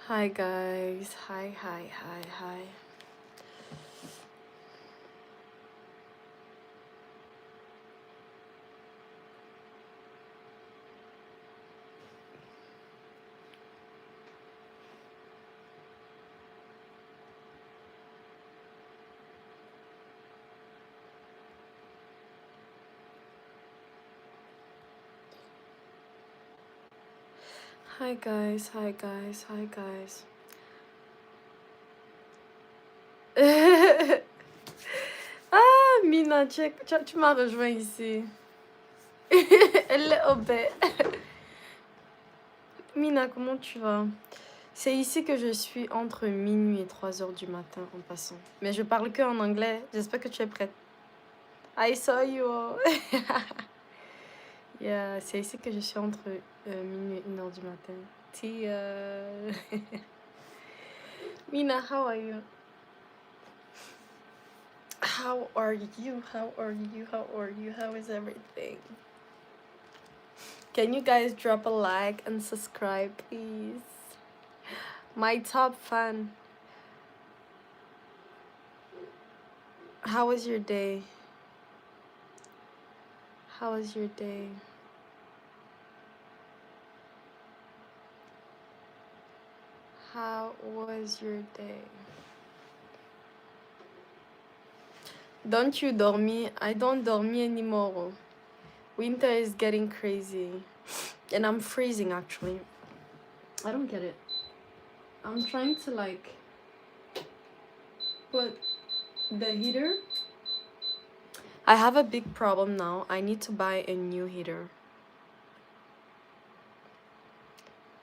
Hi guys. Hi. Hi guys. Ah, Mina, tu m'as rejoint ici. Elle est au baie. Mina, comment tu vas? C'est ici que je suis entre minuit et 3 heures du matin en passant. Mais je parle que en anglais. J'espère que tu es prête. I saw you. Yeah, c'est ici que je suis entre minuit et 1 heure du matin. Tia. Mina, how are you? How are you? How is everything? Can you guys drop a like and subscribe, please? My top fan. How was your day? How was your day? How was your day? Don't you dormi? I don't dormi anymore. Winter is getting crazy. And I'm freezing actually. I don't get it. I'm trying to like put the heater. I have a big problem now. I need to buy a new heater.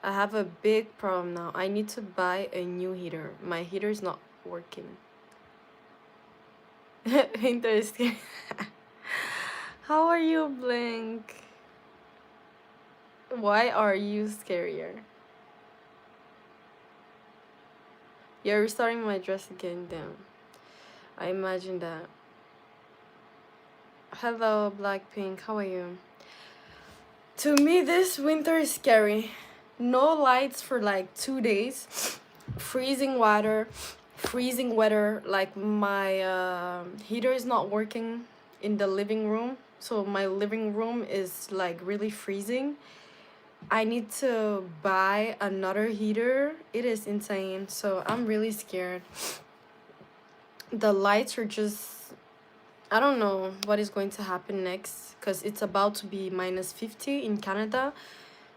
I have a big problem now. I need to buy a new heater. My heater is not working. Interesting. How are you, Blink? Why are you scarier? You're restarting my dress again, damn. I imagine that. Hello, Blackpink. How are you? To me, this winter is scary. No lights for like 2 days. Freezing weather. Like my heater is not working in the living room. So my living room is like really freezing. I need to buy another heater. It is insane. So I'm really scared. The lights are just... I don't know what is going to happen next because it's about to be -50 in Canada.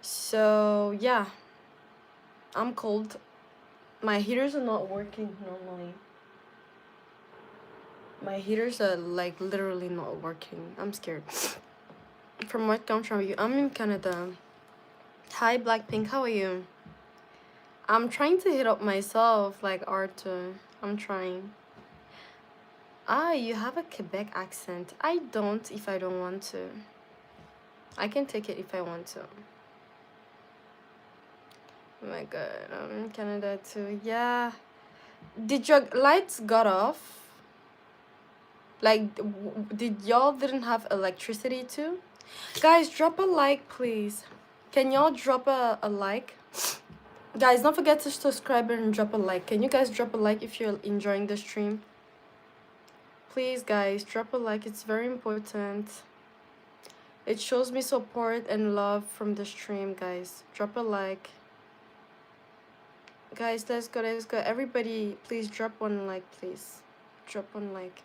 So yeah, I'm cold. My heaters are not working normally. My heaters are like literally not working. I'm scared. From what country are you? I'm in Canada. Hi Blackpink, how are you? I'm trying to hit up myself like Arthur. I'm trying. Ah, you have a Quebec accent. I don't if I don't want to. I can take it if I want to. Oh my god, I'm in Canada too. Yeah. Did your lights got off? Like, did y'all didn't have electricity too? Guys, drop a like, please. Can y'all drop a like? Guys, don't forget to subscribe and drop a like. Can you guys drop a like if you're enjoying the stream? Please, guys, drop a like. It's very important. It shows me support and love from the stream, guys. Drop a like. Guys, let's go. Everybody, please drop one like, please. Drop one like.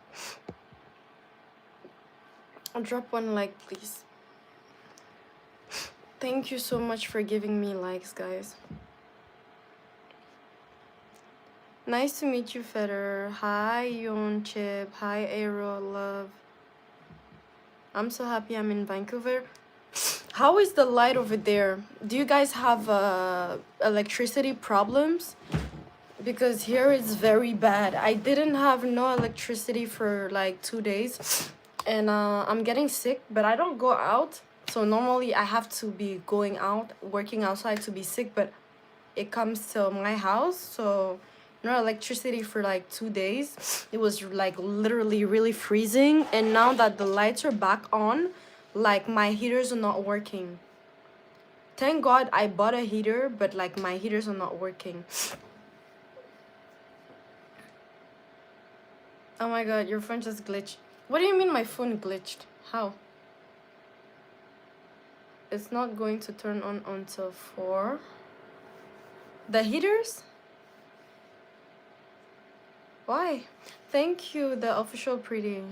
Drop one like, please. Thank you so much for giving me likes, guys. Nice to meet you, Federer. Hi, Yon Chip. Hi, Aero Love. I'm so happy I'm in Vancouver. How is the light over there? Do you guys have electricity problems? Because here it's very bad. I didn't have no electricity for like 2 days. And I'm getting sick, but I don't go out. So normally I have to be going out, working outside to be sick. But it comes to my house, so no electricity for like 2 days. It was like literally really freezing, and now that the lights are back on, like my heaters are not working. Thank God I bought a heater, but like my heaters are not working. Oh my God, your phone just glitched. What do you mean my phone glitched? How? It's not going to turn on until 4. The heaters? Why? Thank you, the official pretty.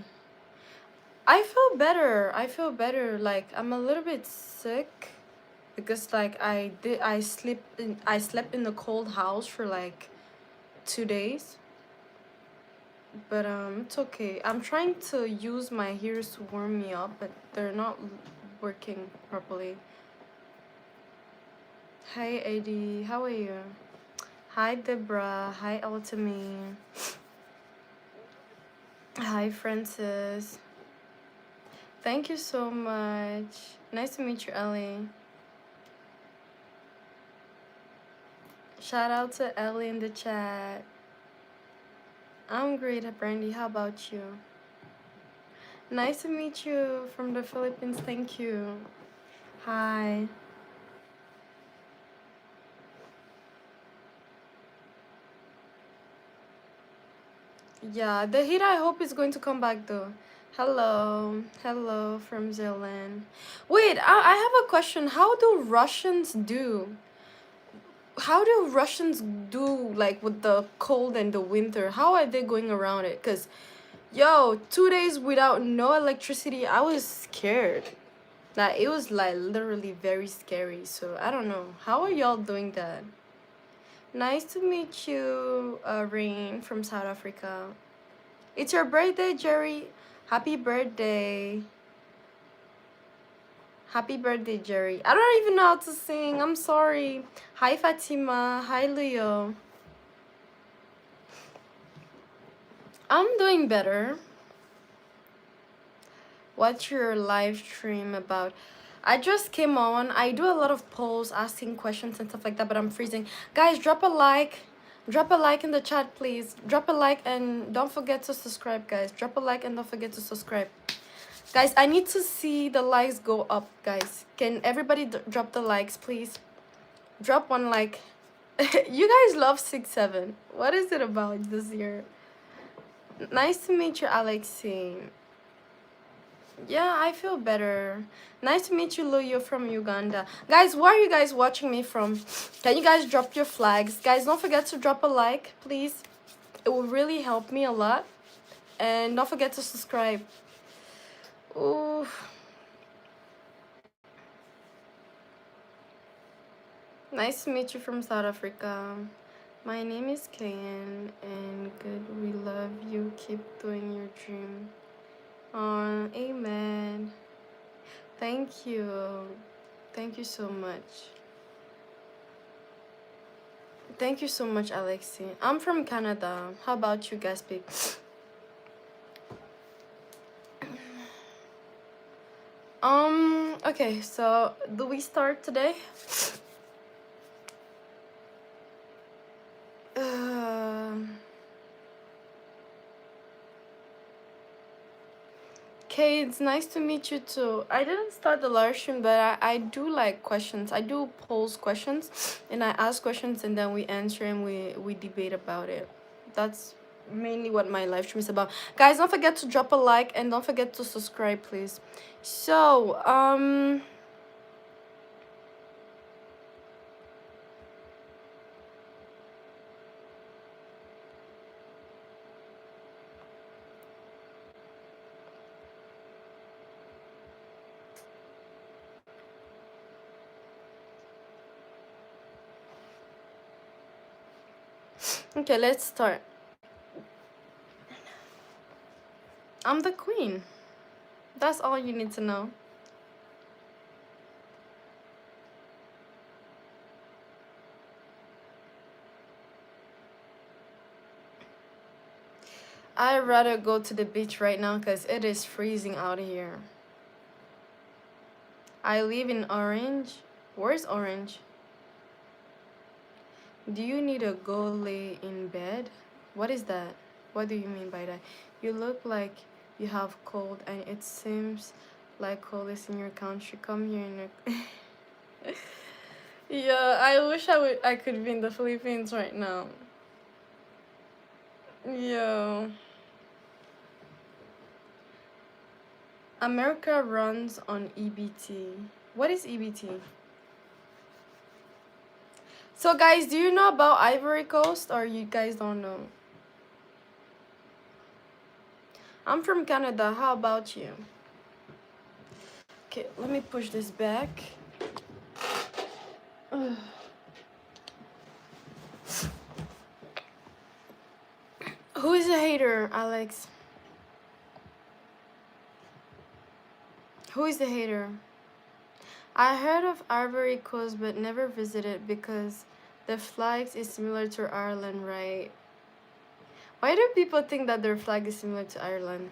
I feel better. I feel better. Like I'm a little bit sick because like I slept in the cold house for like 2 days. But it's okay. I'm trying to use my heaters to warm me up, but they're not working properly. Hi Eddie, how are you? Hi Deborah, hi Ultimi. Hi Francis. Thank you so much. Nice to meet you, Ellie. Shout out to Ellie in the chat. I'm great, Brandy. How about you? Nice to meet you from the Philippines. Thank you. Hi. Yeah, the heat I hope is going to come back though. Hello. Hello from Zealand. Wait, I have a question. How do Russians do? How do Russians do like with the cold and the winter? How are they going around it? Cause yo, 2 days without no electricity, I was scared. Like it was like literally very scary. So I don't know. How are y'all doing that? Nice to meet you, Rain from South Africa. It's your birthday, Jerry. Happy birthday. Happy birthday, Jerry. I don't even know how to sing. I'm sorry. Hi, Fatima. Hi, Leo. I'm doing better. What's your live stream about? I just came on. I do a lot of polls, asking questions and stuff like that, but I'm freezing. Guys, drop a like. Drop a like in the chat, please. Drop a like and don't forget to subscribe, guys. Drop a like and don't forget to subscribe. Guys, I need to see the likes go up, guys. Can everybody drop the likes, please? Drop one like. You guys love 6-7. What is it about this year? Nice to meet you, Alexi. Yeah, I feel better. Nice to meet you, Luyo from Uganda. Guys, where are you guys watching me from? Can you guys drop your flags? Guys, don't forget to drop a like, please. It will really help me a lot. And don't forget to subscribe. Ooh. Nice to meet you from South Africa. My name is Kayan, and good, we love you. Keep doing your dream. Amen. Thank you. Thank you so much. Thank you so much, Alexi. I'm from Canada. How about you, Gaspik? Okay, so do we start today? Okay, it's nice to meet you too. I didn't start the live stream, but I do like questions. I do polls questions, and I ask questions, and then we answer and we debate about it. That's mainly what my live stream is about. Guys, don't forget to drop a like and don't forget to subscribe, please. So, okay, let's start. I'm the queen. That's all you need to know. I'd rather go to the beach right now because it is freezing out here. I live in Orange. Where's Orange? Do you need to go lay in bed? What is that? What do you mean by that? You look like you have cold and it seems like cold is in your country. Come here in Yeah, I wish I could be in the Philippines right now. Yeah. America runs on EBT. What is EBT? So guys, do you know about Ivory Coast or you guys don't know? I'm from Canada. How about you? Okay, let me push this back. Ugh. Who is a hater, Alex? Who is the hater? I heard of Ivory Coast but never visited because the flag is similar to Ireland, right? Why do people think that their flag is similar to Ireland?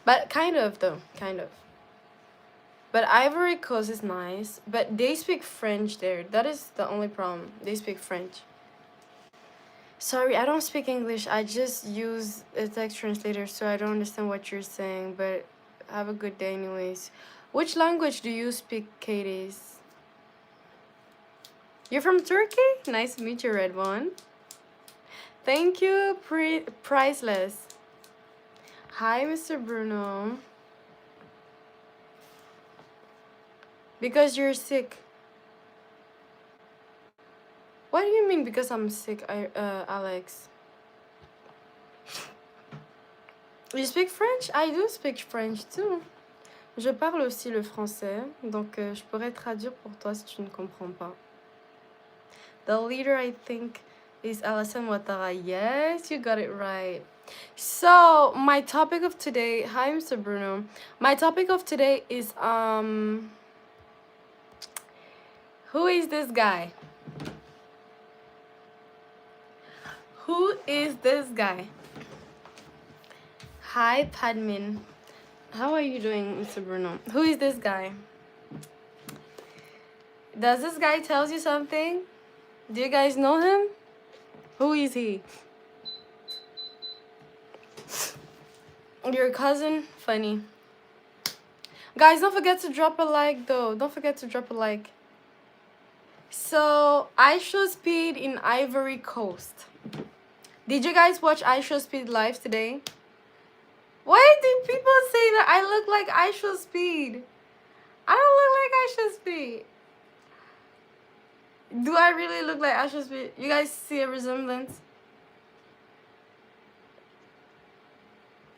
But kind of though, kind of. But Ivory Coast is nice, but they speak French there. That is the only problem. They speak French. Sorry, I don't speak English. I just use a text translator, so I don't understand what you're saying, but have a good day anyways. Which language do you speak, Katie's? You're from Turkey? Nice to meet you, Red One. Thank you, Priceless. Hi, Mr. Bruno. Because you're sick. What do you mean because I'm sick, Alex? You speak French? I do speak French too. Je parle aussi le français, donc je pourrais traduire pour toi si tu ne comprends pas. The leader, I think, is Alassane Ouattara. Yes, you got it right. So, my topic of today... Hi, Mr. Bruno. My topic of today is, who is this guy? Who is this guy? Hi, Padmin. How are you doing, Mr. Bruno? Who is this guy? Does this guy tell you something? Do you guys know him? Who is he? Your cousin? Funny. Guys, don't forget to drop a like though. Don't forget to drop a like. So, I Show Speed in Ivory Coast. Did you guys watch I Show Speed live today? Why do people say that I look like I Show Speed? I don't look like I Show Speed. Do I really look like I Show Speed? You guys see a resemblance?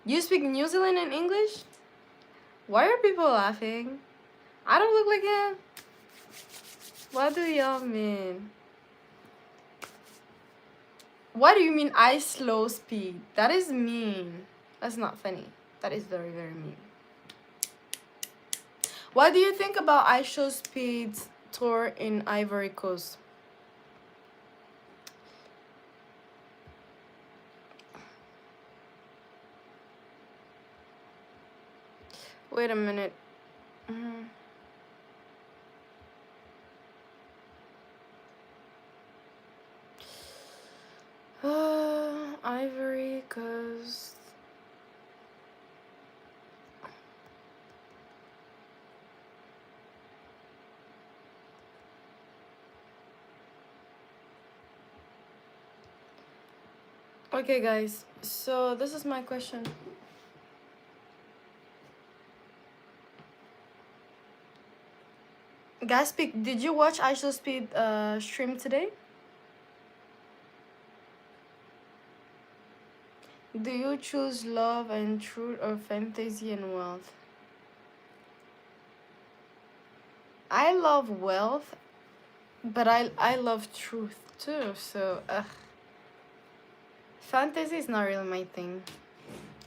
You speak New Zealand and English? Why are people laughing? I don't look like him. What do y'all mean? What do you mean I slow speed? That is mean. That's not funny. That is very, very mean. What do you think about I Show Speed's tour in Ivory Coast? Wait a minute. Ivory Coast. Okay, guys. So this is my question. Gaspic, did you watch I Show Speed stream today? Do you choose love and truth or fantasy and wealth? I love wealth, but I love truth too, so fantasy is not really my thing.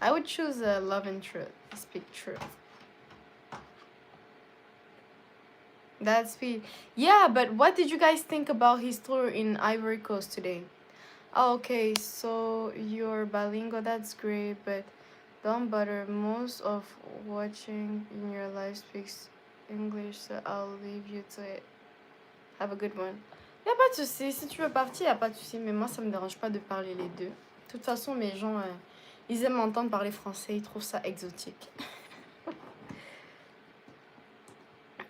I would choose love and truth, speak truth. That's speed. Yeah, but what did you guys think about his tour in Ivory Coast today? Oh, okay, so you're bilingual, that's great, but don't bother. Most of watching in your life speaks English, so I'll leave you to it. Have a good one. Y'a pas de souci, si tu veux partir, y'a pas de souci, mais moi ça me dérange pas de parler les deux. De toute façon, mes gens, ils aiment m'entendre parler français, ils trouvent ça exotique.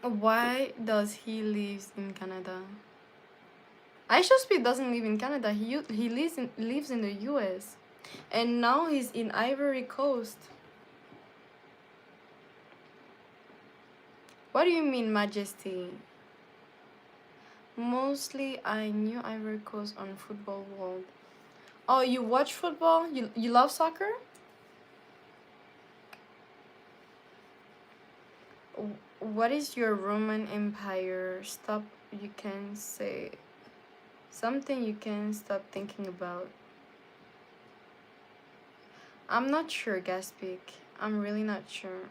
Why does he live in Canada? Aisha Speed doesn't live in Canada. He lives in the US. And now he's in Ivory Coast. What do you mean, Majesty? Mostly I knew Ivory Coast on Football World. Oh, you watch football? You love soccer? What is your Roman Empire? Stop, you can say something you can stop thinking about. I'm not sure, Gaspic. I'm really not sure.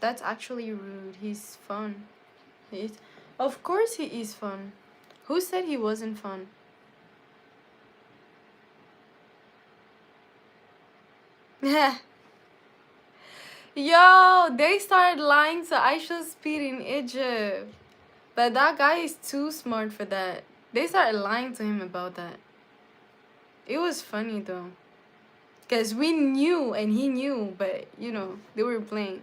That's actually rude. He's fun. He's, of course he is fun. Who said he wasn't fun? Yo, they started lying to Aisha Speed in Egypt. But that guy is too smart for that. They started lying to him about that. It was funny though. Because we knew and he knew, but you know, they were playing.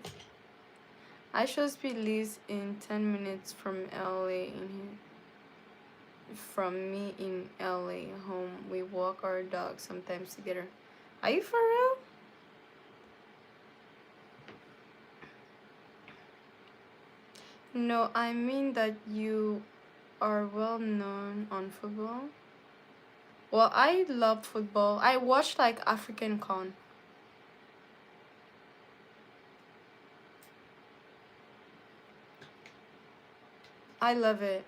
Aisha Speed lives in 10 minutes from LA from me in LA home. We walk our dog sometimes together. Are you for real? No, I mean that you are well known on football. Well, I love football. I watch like African Con. I love it.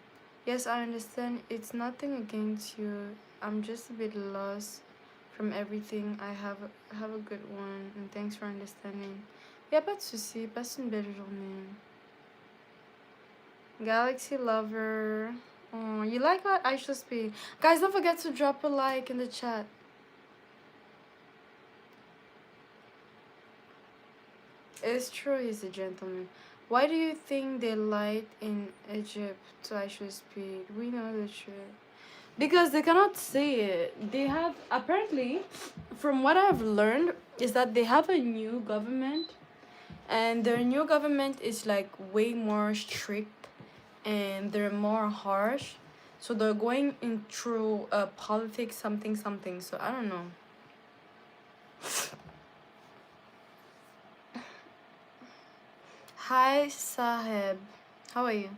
Yes, I understand. It's nothing against you. I'm just a bit lost from everything. Have a good one and thanks for understanding. Y a pas de souci. Passe une belle journée. Galaxy Lover. Oh, you like what I should speak? Guys, don't forget to drop a like in the chat. It's true he's a gentleman. Why do you think they lied in Egypt to Aisha Speed? We know the truth. Because they cannot say it. They have, apparently, from what I've learned, is that they have a new government. And their new government is like way more strict and they're more harsh. So they're going in through politics, something, something. So I don't know. Hi, Saheb. How are you?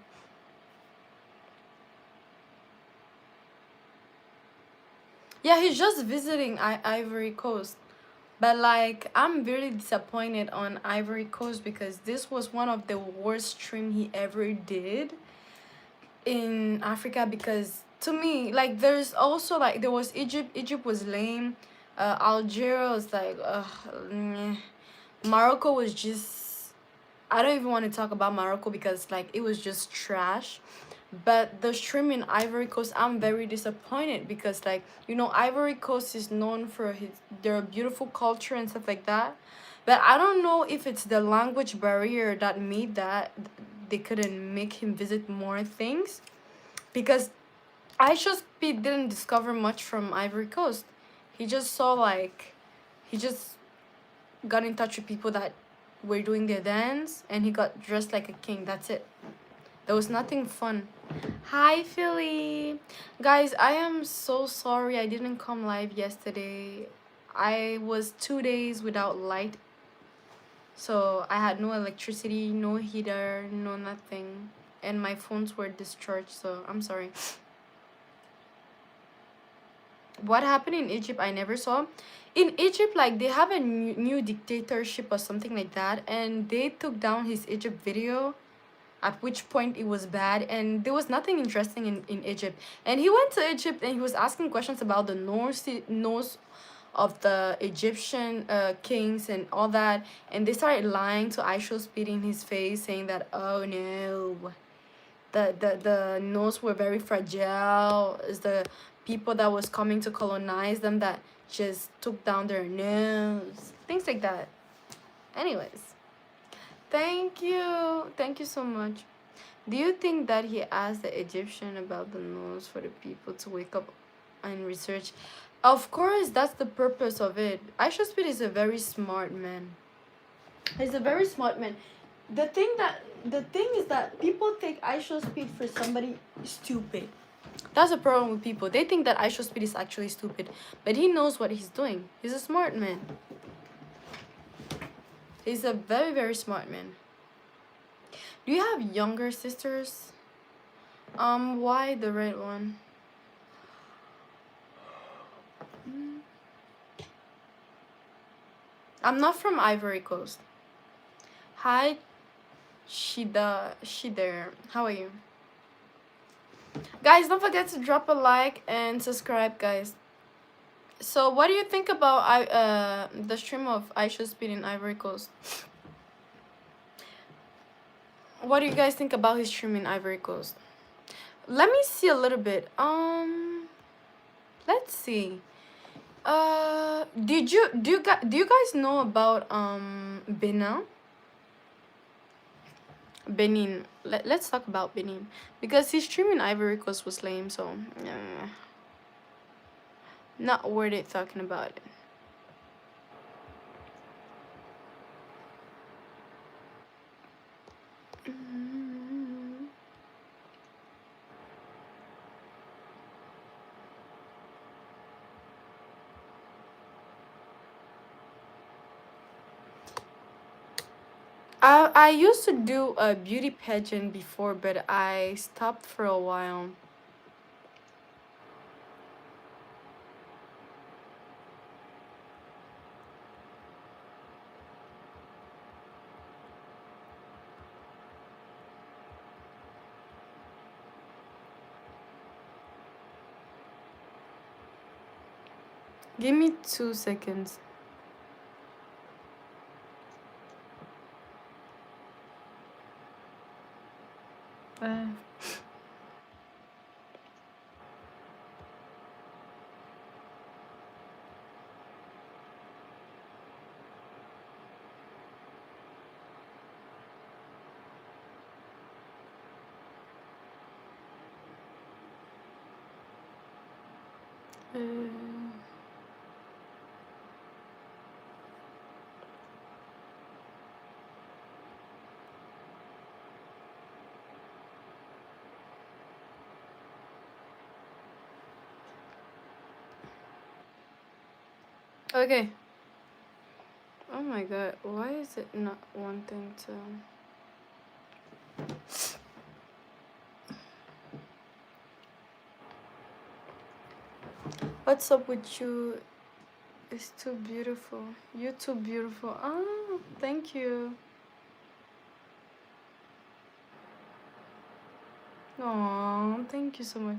Yeah, he's just visiting Ivory Coast. But like, I'm very disappointed on Ivory Coast because this was one of the worst stream he ever did in Africa. Because to me, like, there's also like there was Egypt. Egypt was lame. Algeria was like, meh. Morocco was just. I don't even want to talk about Morocco because like it was just trash. But the stream in Ivory Coast, I'm very disappointed because like you know Ivory Coast is known for their beautiful culture and stuff like that. But I don't know if it's the language barrier that made that they couldn't make him visit more things because I just didn't discover much from Ivory Coast. He just saw like he just got in touch with people that were doing their dance and he got dressed like a king. That's it. There was nothing fun. Hi, Philly. Guys, I am so sorry I didn't come live yesterday. I was 2 days without light. So I had no electricity, no heater, no nothing. And my phones were discharged, so I'm sorry. What happened in Egypt, I never saw. In Egypt, like, they have a new dictatorship or something like that. And they took down his Egypt video at which point it was bad and there was nothing interesting in Egypt. And he went to Egypt and he was asking questions about the north of the Egyptian kings and all that, and they started lying to Aisha Speed in his face saying that oh no, the Norse were very fragile. It's the people that was coming to colonize them that just took down their nose, things like that. Anyways, thank you so much. Do you think that he asked the Egyptian about the nose for the people to wake up and research? Of course, that's the purpose of it. Aisha Speed is a very smart man. He's a very smart man. The thing is that people take IShowSpeed for somebody stupid. That's a problem with people. They think that IShowSpeed is actually stupid, but he knows what he's doing. He's a smart man. He's a very, very smart man. Do you have younger sisters? Why the red one? I'm not from Ivory Coast. Hi, Shida. How are you? Guys, don't forget to drop a like and subscribe, guys. So, what do you think about the stream of IShowSpeed in Ivory Coast? What do you guys think about his stream in Ivory Coast? Let me see a little bit. Let's see. Do you guys know about Benin? Benin. Let's talk about Benin because his stream in Ivory Coast was lame, so not worth it talking about it. I used to do a beauty pageant before, but I stopped for a while. Give me 2 seconds. Uh, uh, okay. Oh my god, why is it not wanting to? What's up with you? It's too beautiful. You're too beautiful. Oh, thank you. Oh, thank you so much.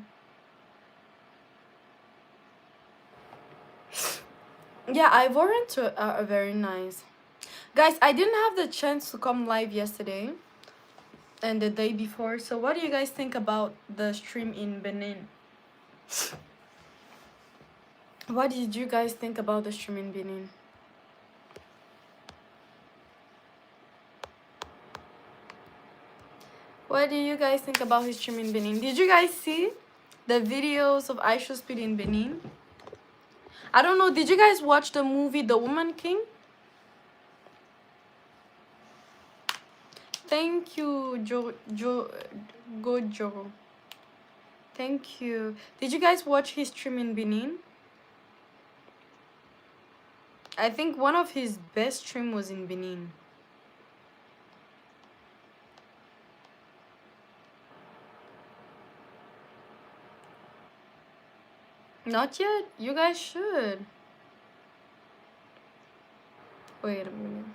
Yeah, Ivorians are very nice. Guys, I didn't have the chance to come live yesterday and the day before. So what do you guys think about the stream in Benin? What did you guys think about the stream in Benin? What do you guys think about his stream in Benin? Did you guys see the videos of IShowSpeed in Benin? I don't know. Did you guys watch the movie The Woman King? Thank you, Gojo. Thank you. Did you guys watch his stream in Benin? I think one of his best stream was in Benin. Not yet. You guys should. Wait a minute.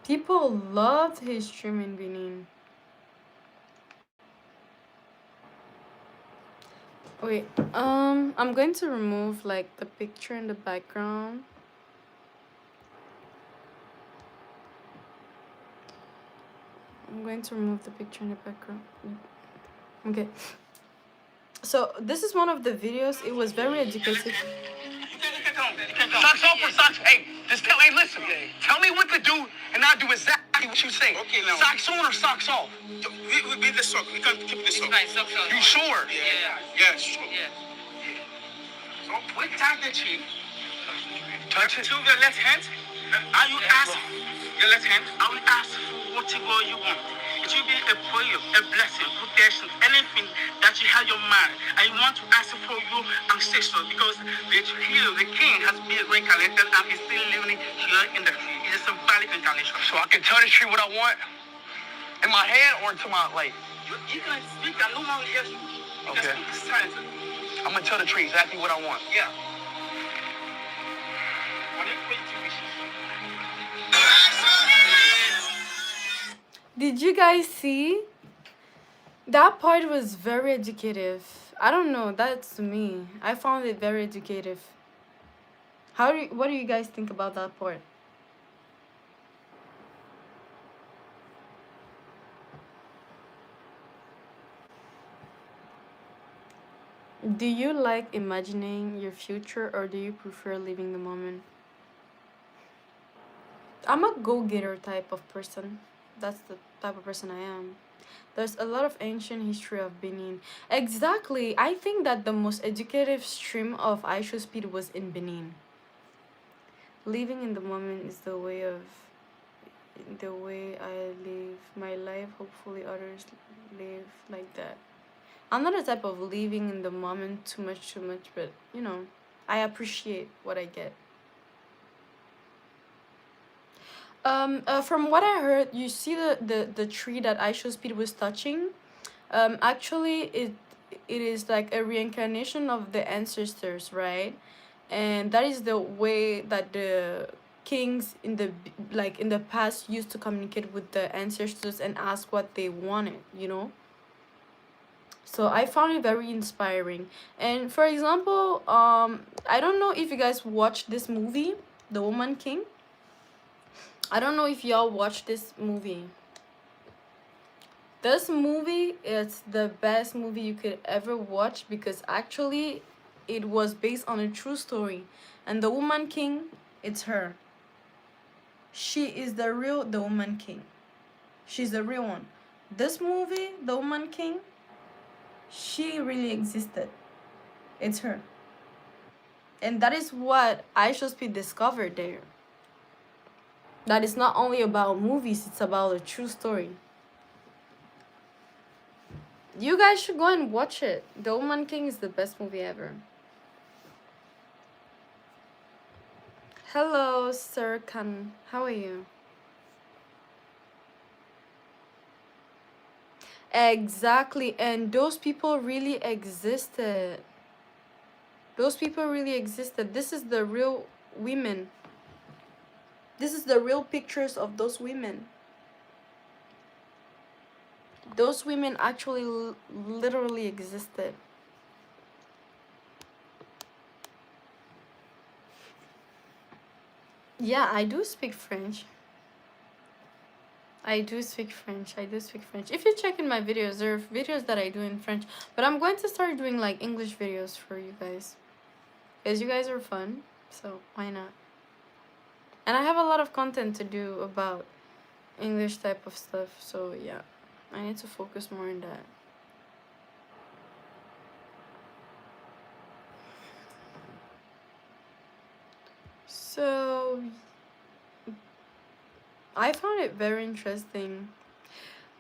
People loved his stream in Benin. Wait, I'm going to remove like the picture in the background. I'm going to remove the picture in the background. Okay. So this is one of the videos. It was very educative. Socks off or socks? Hey, just tell. Hey, listen. Tell me what to do, and I'll do exactly exactly what you say. Okay, now. Socks on or socks off? We the sock. We can keep the sock. Socks on. You sure? Yeah, sure. Yeah. So we touch the tree. Touch it. To the left hand. And you ask your left hand. I will ask for whatever you want. It will be a prayer, a blessing, protection, anything that you have your mind, and you want to ask for your ancestors, because the king has been reincarnated and is still living here in the tree. It is a symbolic incarnation. So I can tell the tree what I want in my head or into my You can speak and no one will hear you. You Okay. can speak silently. I'm gonna tell the tree exactly what I want. Yeah. And then pray to wishes. Did you guys see? That part was very educative. I don't know, that's me. I found it very educative. What do you guys think about that part? Do you like imagining your future, or do you prefer living the moment? I'm a go-getter type of person. That's the type of person I am. There's a lot of ancient history of Benin. Exactly. I think that the most educative stream of iShowSpeed was in Benin. Living in the moment is the way I live my life. Hopefully others live like that. I'm not a type of living in the moment too much, but you know, I appreciate what I get. From what I heard, you see the tree that iShowSpeed was touching. Actually, it is like a reincarnation of the ancestors, right? And that is the way that the kings in the past used to communicate with the ancestors and ask what they wanted, you know. So I found it very inspiring. And for example, I don't know if you guys watched this movie, The Woman King. I don't know if y'all watched this movie. This movie is the best movie you could ever watch, because actually it was based on a true story. And the Woman King, it's her. She is the Woman King. She's the real one. This movie, The Woman King, she really existed. It's her. And that is what iShowSpeed discovered there. That is not only about movies, it's about a true story. You guys should go and watch it. The Woman King is the best movie ever. Hello, Sir Khan. How are you? Exactly, and those people really existed. Those people really existed. This is the real women. This is the real pictures of those women. Those women actually literally existed. Yeah, I do speak French. I do speak French. If you check in my videos, there are videos that I do in French. But I'm going to start doing like English videos for you guys, because you guys are fun. So why not? And I have a lot of content to do about English type of stuff. So yeah, I need to focus more on that. So I found it very interesting.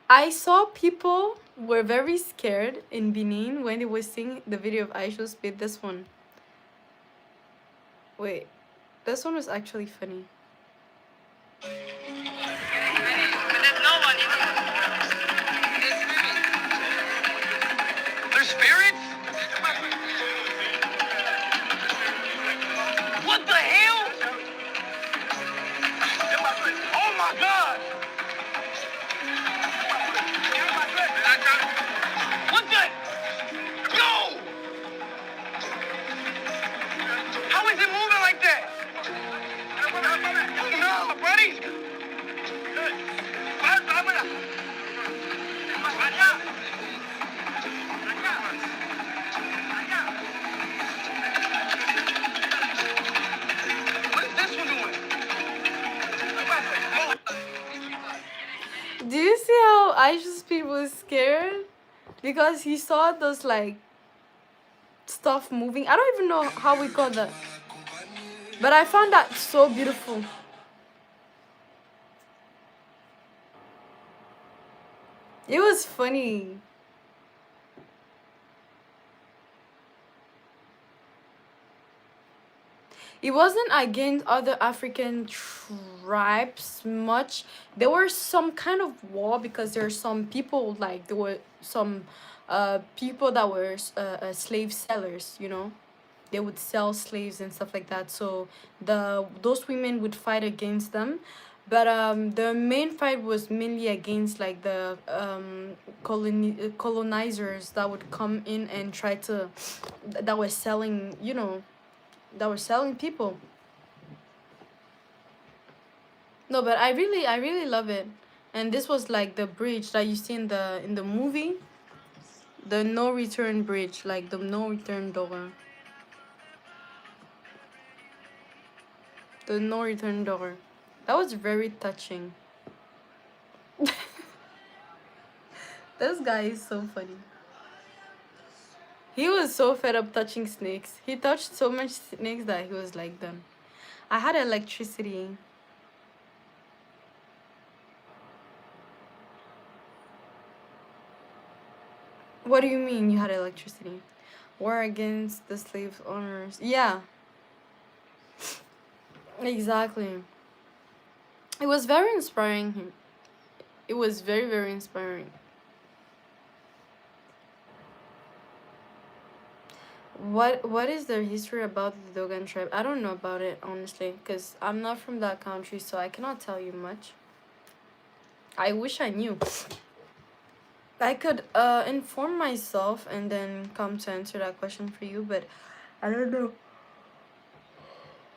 I saw people were very scared in Benin when they were seeing the video of iShowSpeed. This one. Wait, this one was actually funny. There's spirits? What the hell? Oh my God! What the? Yo! How is it moving like that? No, buddy! was scared because he saw those like stuff moving. I don't even know how we call that, but I found that so beautiful. It was funny. It wasn't against other African tribes much. There were some kind of war because there are some people like there were some people that were slave sellers, you know. They would sell slaves and stuff like that. So those women would fight against them. But the main fight was mainly against like the colonizers that would come in and try to that were selling, you know, that were selling people. No, but I really love it. And this was like the bridge that you see in the movie, the no return bridge, like the no return door. The no return door. That was very touching. This guy is so funny. He was so fed up touching snakes. He touched so much snakes that he was like done. I had electricity. What do you mean you had electricity? War against the slave owners. Yeah. Exactly. It was very inspiring. It was very, very inspiring. What is the history about the Dogon tribe? I don't know about it honestly, because I'm not from that country, so I cannot tell you much. I wish I knew. I could inform myself and then come to answer that question for you, but I don't know.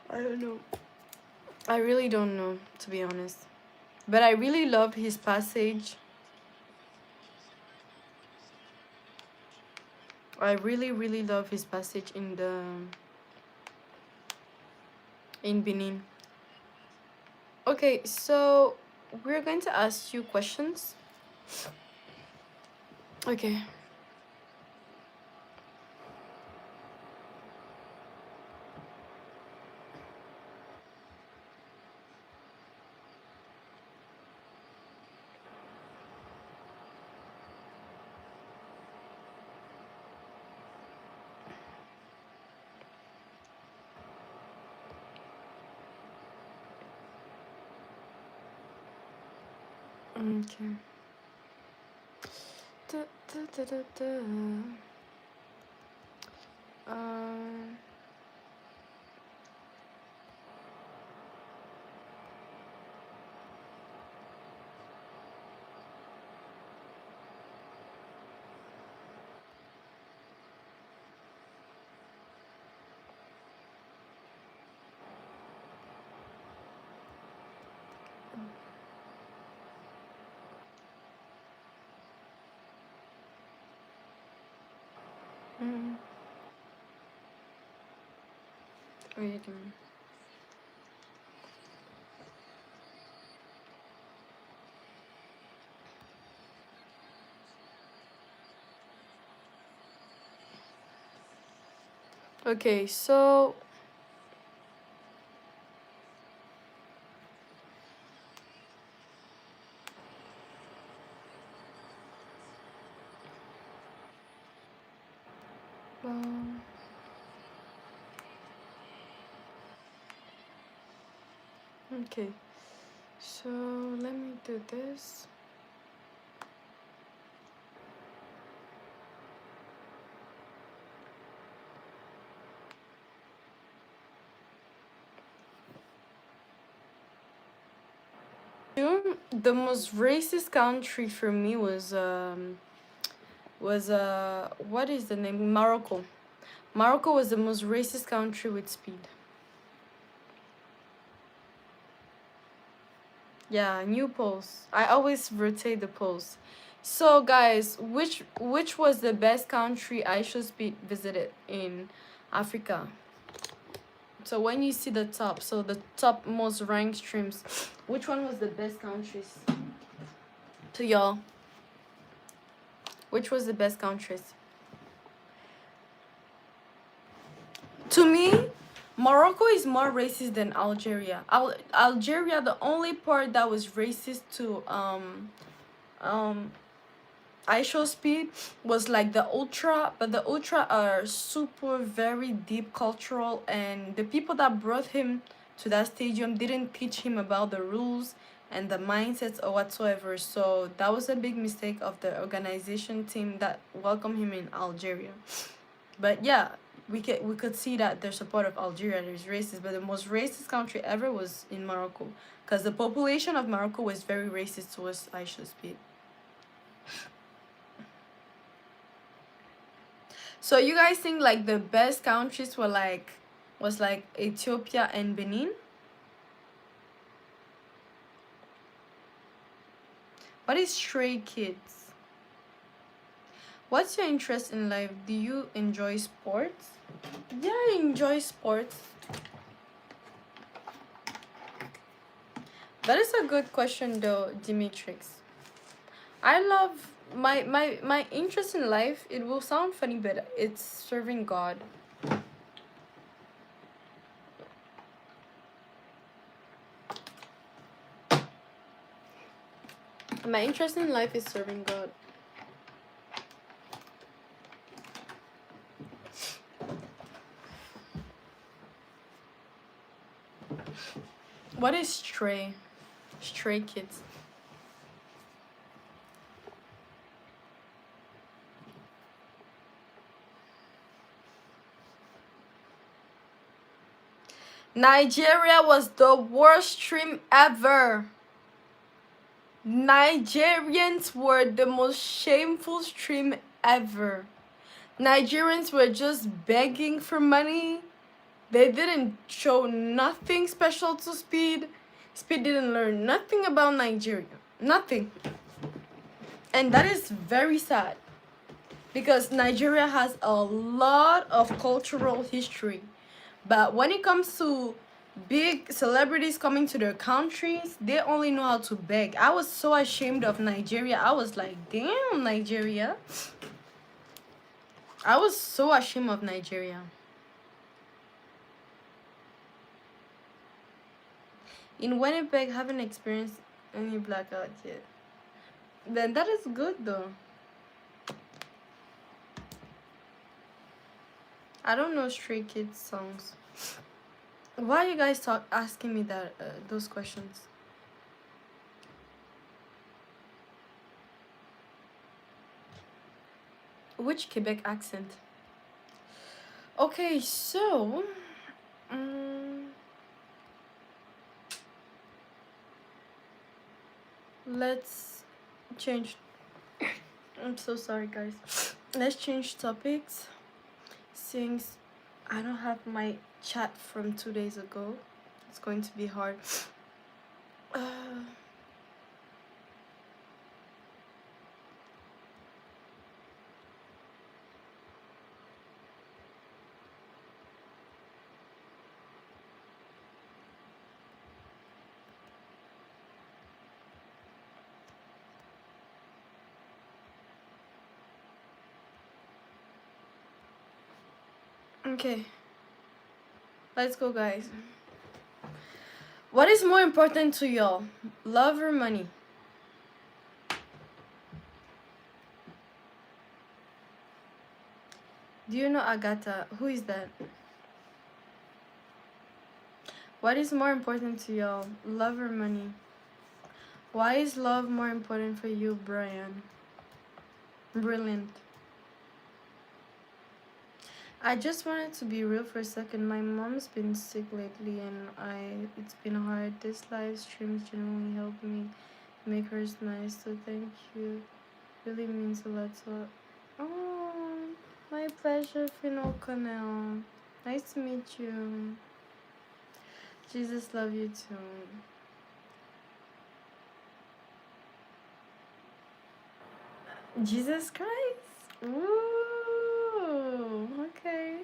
I don't know. I really don't know, to be honest. But I really loved his passage. I really, really love his passage in Benin. Okay, so we're going to ask you questions. Okay. Okay. Da, da, da, da, da. Um, mm, wait a minute. Okay, so um, okay. So let me do this. The most racist country for me was what is the name? Morocco. Morocco was the most racist country with speed. Yeah, new polls. I always rotate the polls. So guys, which was the best country I should be visited in Africa? So when you see the top, so the top most ranked streams, which one was the best countries to y'all? Which was the best countries? To me, Morocco is more racist than Algeria. Algeria, the only part that was racist to um ISO speed was like the ultra, but the ultra are super very deep cultural, and the people that brought him to that stadium didn't teach him about the rules and the mindsets or whatsoever. So that was a big mistake of the organization team that welcomed him in Algeria. But yeah, we could see that their support of Algeria is racist, but the most racist country ever was in Morocco, because the population of Morocco was very racist towards Aisha Speed. So you guys think like the best countries were like was like Ethiopia and Benin? What is Stray Kids? What's your interest in life? Do you enjoy sports? Yeah, I enjoy sports. That is a good question though, Dimitrix. I love my interest in life. It will sound funny, but it's serving God. My interest in life is serving God. What is Stray? Stray Kids. Nigeria was the worst stream ever. Nigerians were the most shameful stream ever. Nigerians were just begging for money. They didn't show nothing special to Speed. Speed didn't learn nothing about Nigeria. Nothing. And that is very sad, because Nigeria has a lot of cultural history. But when it comes to big celebrities coming to their countries, they only know how to beg. I was so ashamed of Nigeria. I was like, damn, Nigeria. I was so ashamed of Nigeria. In Winnipeg, haven't experienced any blackout yet. Then that is good though. I don't know Stray Kids songs. Why are you guys asking me that those questions? Which Quebec accent? Okay, so let's change. I'm so sorry, guys. Let's change topics. Since I don't have my chat from 2 days ago, it's going to be hard. Okay, let's go, guys. What is more important to y'all, love or money? Do you know Agatha? Who is that? What is more important to y'all, love or money? Why is love more important for you, Brian? Brilliant. I just wanted to be real for a second. My mom's been sick lately, and it's been hard. This live stream genuinely helped me make her smile. So thank you. Really means a lot. So, oh, my pleasure, Finn O'Connell. Nice to meet you. Jesus love you too. Jesus Christ. Ooh, okay.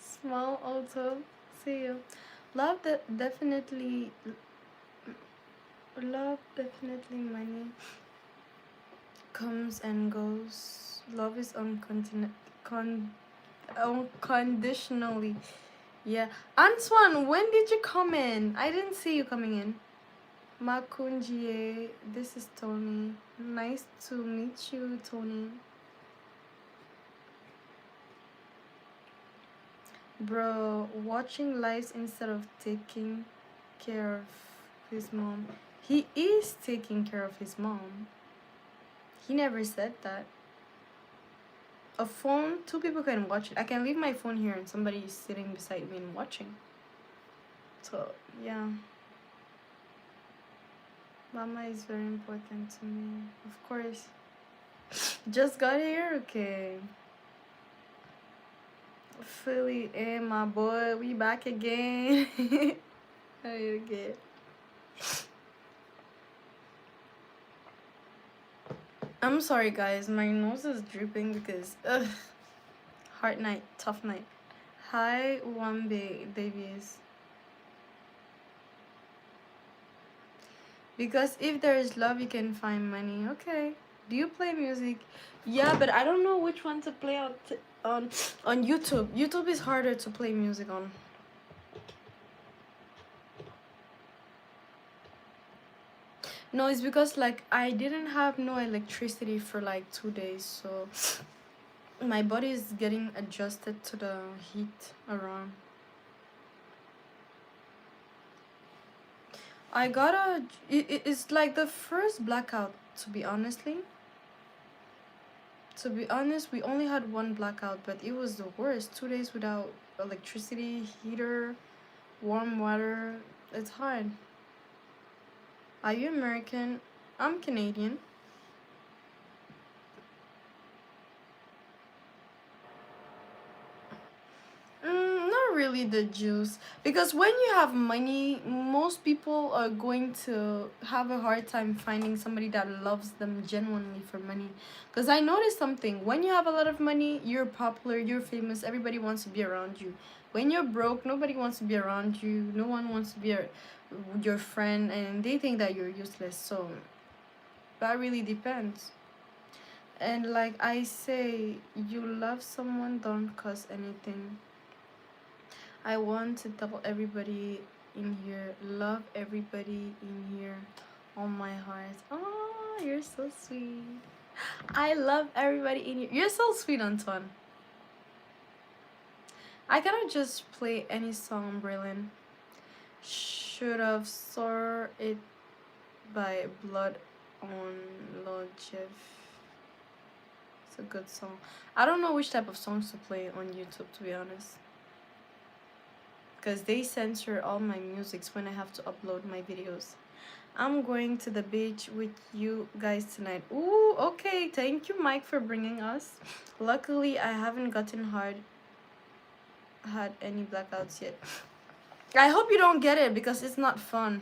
Small auto. See you. Love definitely money comes and goes. Love is unconditionally. Yeah. Antoine, when did you come in? I didn't see you coming in. Makunjie, this is Tony. Nice to meet you, Tony. Bro, watching lives instead of taking care of his mom. He is taking care of his mom. He never said that. A phone, two people can watch it. I can leave my phone here and somebody is sitting beside me and watching. So, yeah. Mama is very important to me. Of course. Just got here? Okay. Philly, my boy, we back again. Again. I'm sorry, guys. My nose is dripping because, hard night, tough night. Hi, Wambe, babies. Because if there is love, you can find money. Okay. Do you play music? Yeah, but I don't know which one to play on YouTube. YouTube is harder to play music on. No, it's because like I didn't have no electricity for like 2 days, so my body is getting adjusted to the heat around. I got it's like the first blackout, to be honest, we only had one blackout, but it was the worst. 2 days without electricity, heater, warm water. It's hard. Are you American? I'm Canadian. Not really the juice, because when you have money, most people are going to have a hard time finding somebody that loves them genuinely for money. Because I noticed something: when you have a lot of money, you're popular, you're famous, everybody wants to be around you. When you're broke, nobody wants to be around you, no one wants to be your friend, and they think that you're useless. So that really depends. And like I say, you love someone, don't cost anything. I want to tell everybody in here, love everybody in here, all my heart. Oh, you're so sweet. I love everybody in here. You're so sweet, Antoine. I cannot just play any song, Brilliant. Should have saw it by Blood on Lord Jeff. It's a good song. I don't know which type of songs to play on YouTube, to be honest, because they censor all my musics when I have to upload my videos. I'm going to the beach with you guys tonight. Ooh, okay. Thank you, Mike, for bringing us. Luckily, I haven't gotten had any blackouts yet. I hope you don't get it because it's not fun.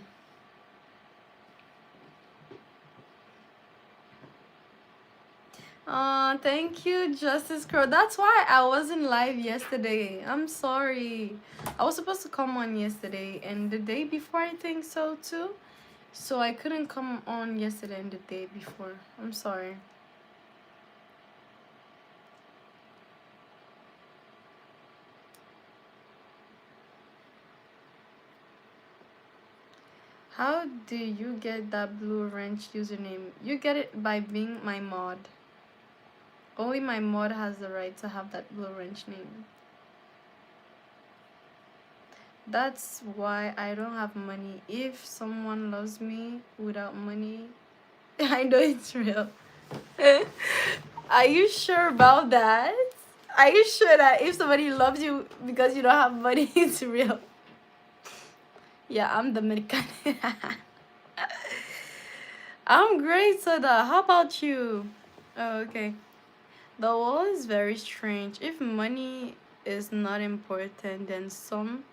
Thank you, Justice Crow. That's why I wasn't live yesterday. I'm sorry. I was supposed to come on yesterday and the day before, I think so too. So I couldn't come on yesterday and the day before. I'm sorry. How do you get that Blue Wrench username? You get it by being my mod. Only my mod has the right to have that Blue Wrench name. That's why I don't have money. If someone loves me without money, I know it's real. Are you sure about that? Are you sure that if somebody loves you because you don't have money, it's real? Yeah, I'm Dominican. I'm great, Soda. How about you? Oh, okay. The world is very strange. If money is not important, then sometimes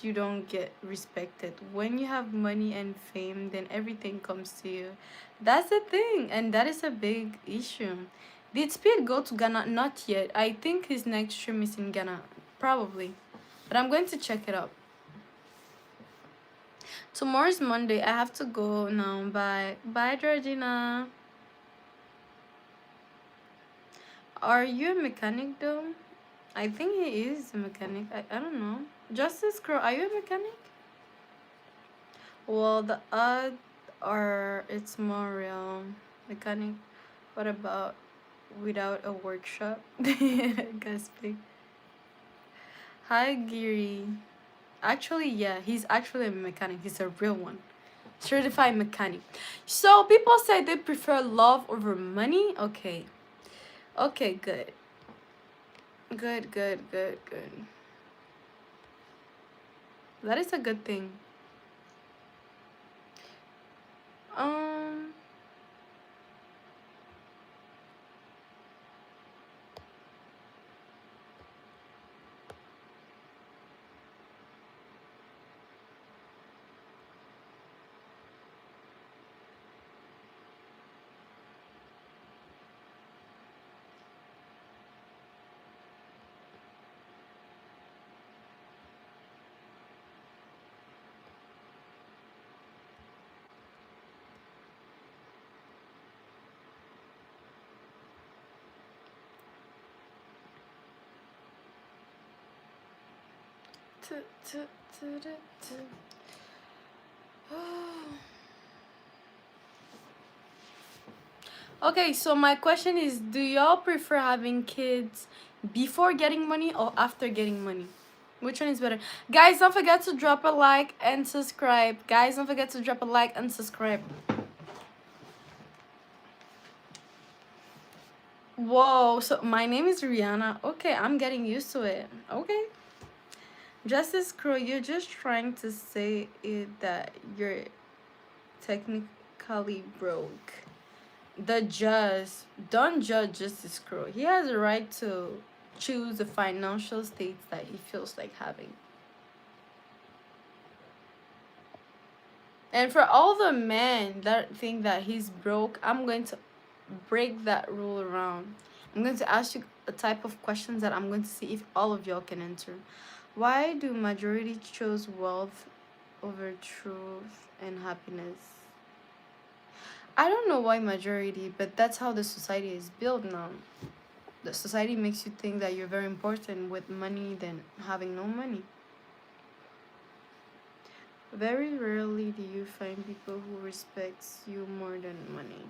you don't get respected. When you have money and fame, then everything comes to you. That's the thing, and that is a big issue. Did Speed go to Ghana? Not yet. I think his next stream is in Ghana. Probably. But I'm going to check it out. Tomorrow's Monday. I have to go now. Bye. Bye, Georgina. Are you a mechanic though? I think he is a mechanic. I don't know. Justice Crow, are you a mechanic? Well, the odd are it's more real. Mechanic. What about without a workshop? Gasping. Hi, Giri. Actually, yeah, he's actually a mechanic. He's a real one. Certified mechanic. So people say they prefer love over money. Okay. Okay, good. Good, good, good, good. That is a good thing. Um t- t- t- t- t- Okay, so my question is, do y'all prefer having kids before getting money or after getting money? Which one is better? Guys, don't forget to drop a like and subscribe. Guys, don't forget to drop a like and subscribe. Whoa, so my name is Rihanna. Okay, I'm getting used to it. Okay. Justice Crow, you're just trying to say it that you're technically broke. The judge, don't judge Justice Crow. He has a right to choose the financial states that he feels like having. And for all the men that think that he's broke, I'm going to break that rule around. I'm going to ask you a type of questions that I'm going to see if all of y'all can answer. Why do majority choose wealth over truth and happiness? I don't know why majority, but that's how the society is built now. The society makes you think that you're very important with money than having no money. Very rarely do you find people who respects you more than money.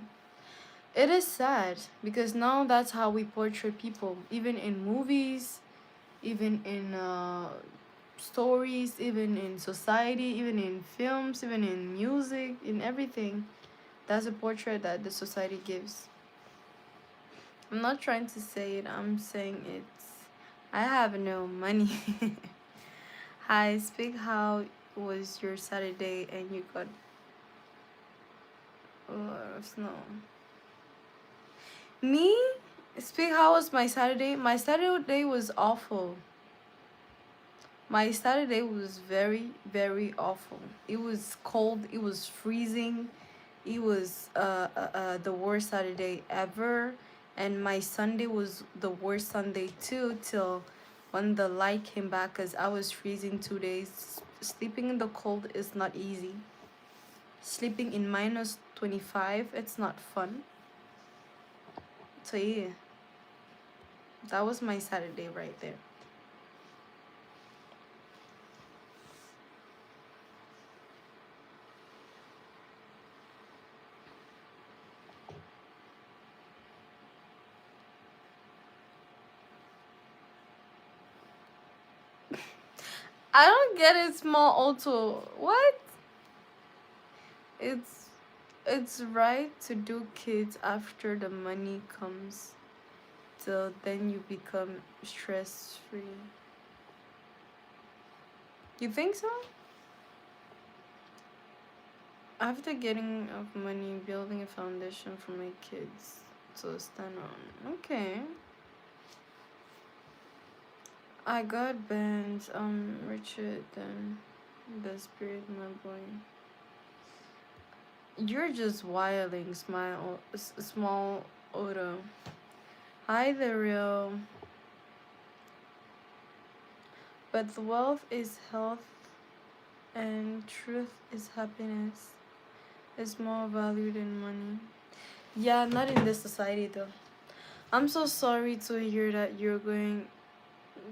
It is sad because now that's how we portray people, even in movies, even in stories, even in society, even in films, even in music, in everything. That's a portrait that the society gives. I'm not trying to say it, I'm saying it's. I have no money. Hi, speak. How was your Saturday and you got a lot of snow? Me? Speak. How was my Saturday? My Saturday was awful. My Saturday was very, very awful. It was cold. It was freezing. It was the worst Saturday ever, and my Sunday was the worst Sunday too. Till when the light came back, cause I was freezing 2 days. Sleeping in the cold is not easy. Sleeping in -25, it's not fun. So yeah, that was my Saturday right there. I don't get it, small auto. What? It's it's right to do kids after the money comes, till then you become stress free. You think so? After getting of money, building a foundation for my kids to stand on. Okay. I got bands. Richard, then the spirit, my boy. You're just wilding, small Odo. Hi, the real. But wealth is health, and truth is happiness. Is more valued than money. Yeah, not in this society though. I'm so sorry to hear that you're going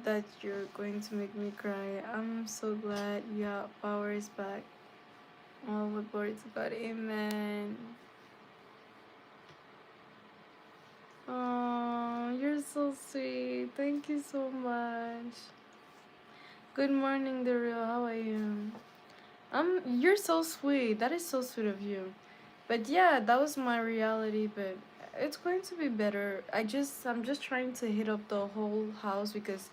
to make me cry. I'm so glad your power is back. All the glory to God. Amen. Oh, you're so sweet. Thank you so much. Good morning, Daryl. How are you? You're so sweet. That is so sweet of you. But yeah, that was my reality, but it's going to be better. I'm just trying to heat up the whole house because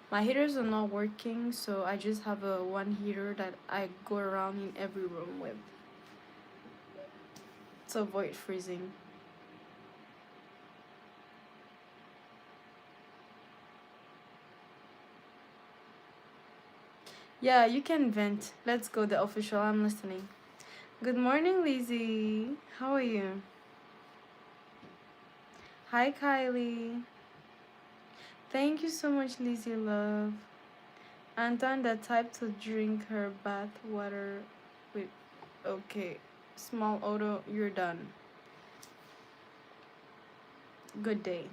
my heaters are not working, so I just have a one heater that I go around in every room with to avoid freezing. Yeah, you can vent. Let's go the official. I'm listening. Good morning, Lizzie. How are you? Hi, Kylie. Thank you so much, Lizzie Love. Anton, the type to drink her bath water with. Okay. Small auto, you're done. Good day.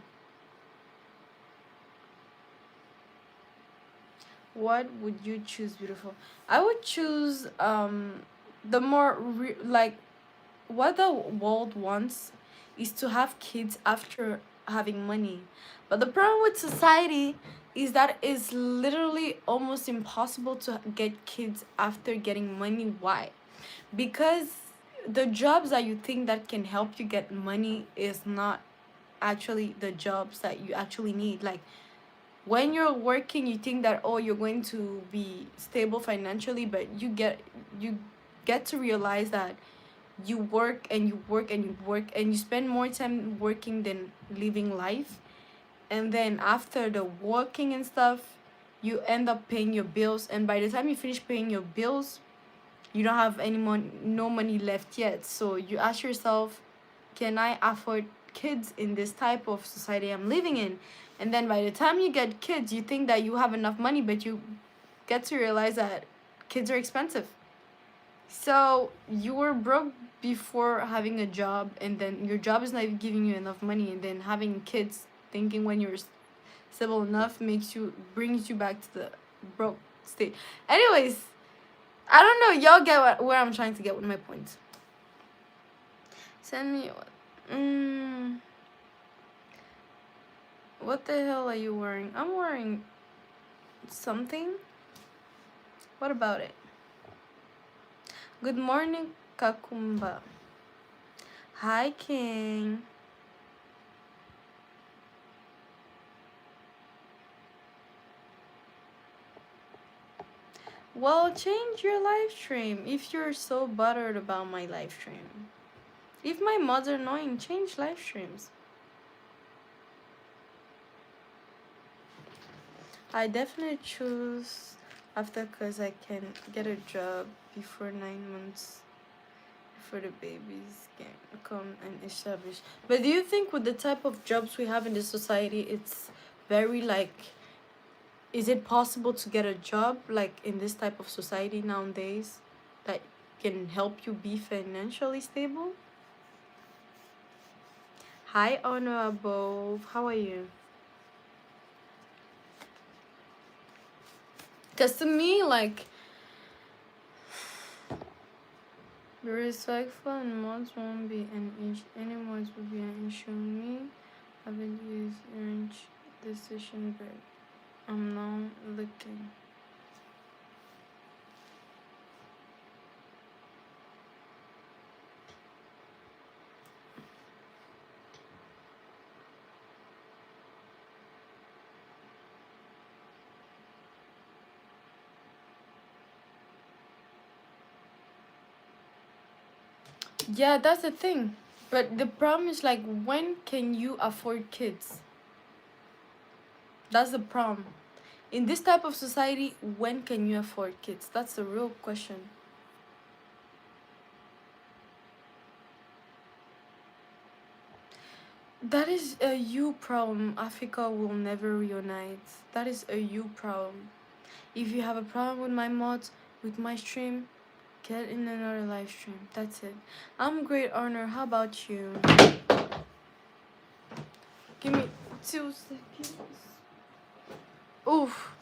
What would you choose, beautiful? I would choose the more like what the world wants is to have kids after having money. But the problem with society is that it's literally almost impossible to get kids after getting money. Why? Because the jobs that you think that can help you get money is not actually the jobs that you actually need. Like when you're working, you think that, oh, you're going to be stable financially, but you get to realize that you work and you work and you work and you spend more time working than living life. And then after the working and stuff, you end up paying your bills, and by the time you finish paying your bills, you don't have no money left yet. So you ask yourself, can I afford kids in this type of society I'm living in? And then by the time you get kids, you think that you have enough money, but you get to realize that kids are expensive. So you were broke before having a job, and then your job is not giving you enough money, and then having kids, thinking when you're stable enough brings you back to the broke state. Anyways, I don't know. Y'all get where I'm trying to get with my points. Send me what? What the hell are you wearing? I'm wearing something. What about it? Good morning, Kakumba. Hi, King. Well, change your live stream if you're so bothered about my live stream. If my mods are annoying, change live streams. I definitely choose after because I can get a job before 9 months before the babies can come and establish. But do you think with the type of jobs we have in the society, it's very like, is it possible to get a job like in this type of society nowadays that can help you be financially stable? Hi, Honor Above. How are you? Because to me, like, be respectful and mods won't be an issue. Any mods will be an issue. Me, I haven't used orange decision, but I'm now looking. Yeah, that's the thing. But the problem is like, when can you afford kids? That's the problem. In this type of society, when can you afford kids? That's the real question. That is a you problem. Africa will never reunite. That is a you problem. If you have a problem with my mods, with my stream, get in another live stream. That's it. I'm great, Honor. How about you? Give me 2 seconds. Oof.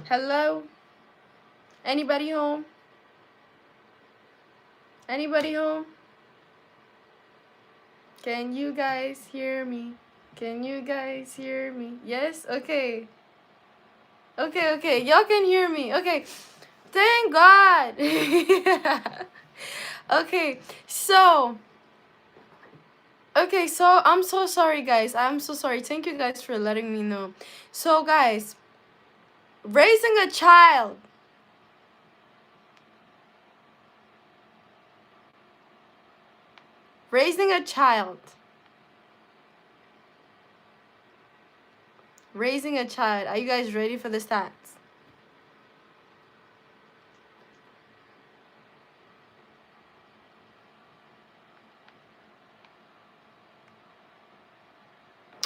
Hello? Anybody home? Anybody home? Can you guys hear me? Can you guys hear me? Yes? Okay. Okay. Y'all can hear me. Okay. Thank God. Okay. So, I'm so sorry, guys. I'm so sorry. Thank you guys for letting me know. So, guys, raising a child. Raising a child. Raising a child. Are you guys ready for the stats?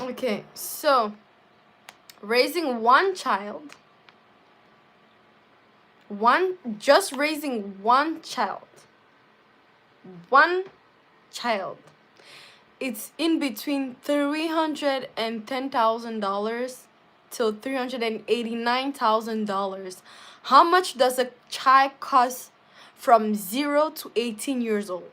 Okay, so raising one child, just raising one child, it's in between $310,000 till $389,000. How much does a child cost from 0 to 18 years old?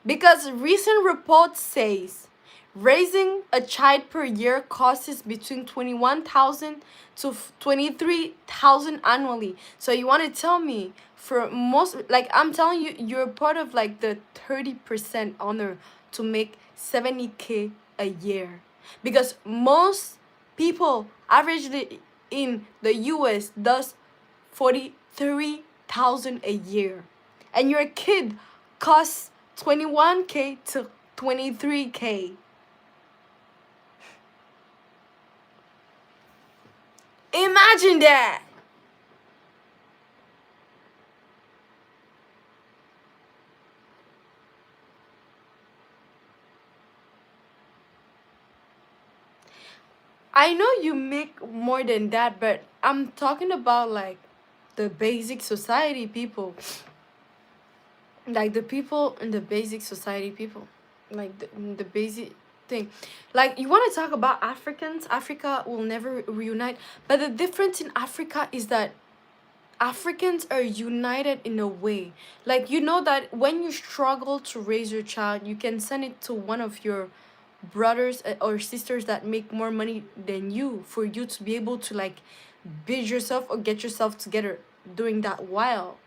Because recent report says raising a child per year costs between 21,000 to 23,000 annually. So you want to tell me for most, like I'm telling you, you're part of like the 30% honor to make 70K a year. Because most people averagely in the US does 43,000 a year. And your kid costs 21K to 23K. Imagine that. I know you make more than that, but I'm talking about like the basic society people. Like the people in the basic society people. Like the basic thing. Like you want to talk about Africans, Africa will never reunite. But the difference in Africa is that Africans are united in a way. Like you know that when you struggle to raise your child, you can send it to one of your brothers or sisters that make more money than you for you to be able to like build yourself or get yourself together during that while.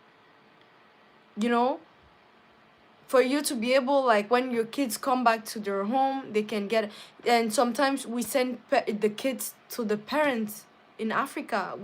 You know? For you to be able like when your kids come back to their home, they can get, and sometimes we send the kids to the parents in Africa,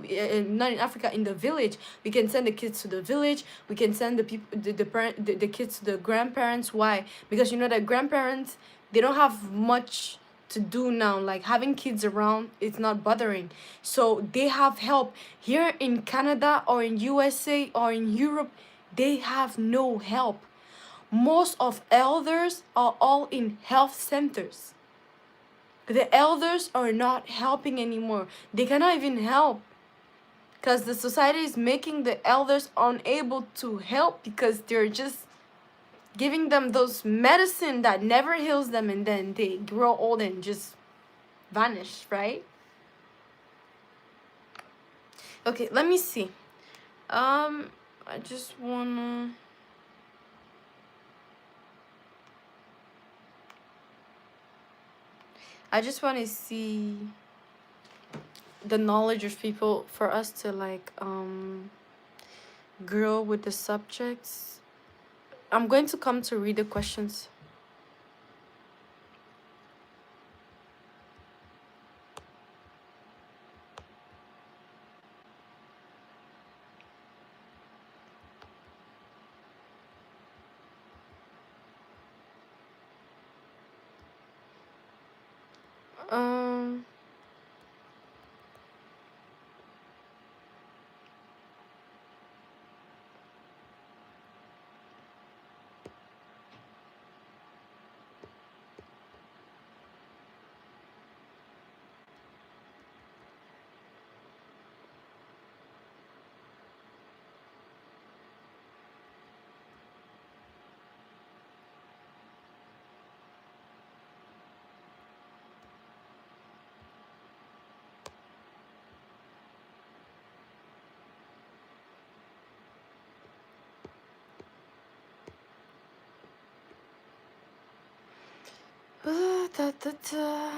not in Africa, in the village. We can send the kids to the village. We can send the people, the kids to the grandparents. Why? Because you know that grandparents, they don't have much to do now. Like having kids around, it's not bothering. So they have help here in Canada or in USA or in Europe. They have no help. Most of elders are all in health centers. The elders are not helping anymore. They cannot even help because the society is making the elders unable to help because they're just giving them those medicine that never heals them, and then they grow old and just vanish, right? Okay, let me see. I just wanna... I just want to see the knowledge of people for us to like grow with the subjects. I'm going to come to read the questions. Um Da, da, da.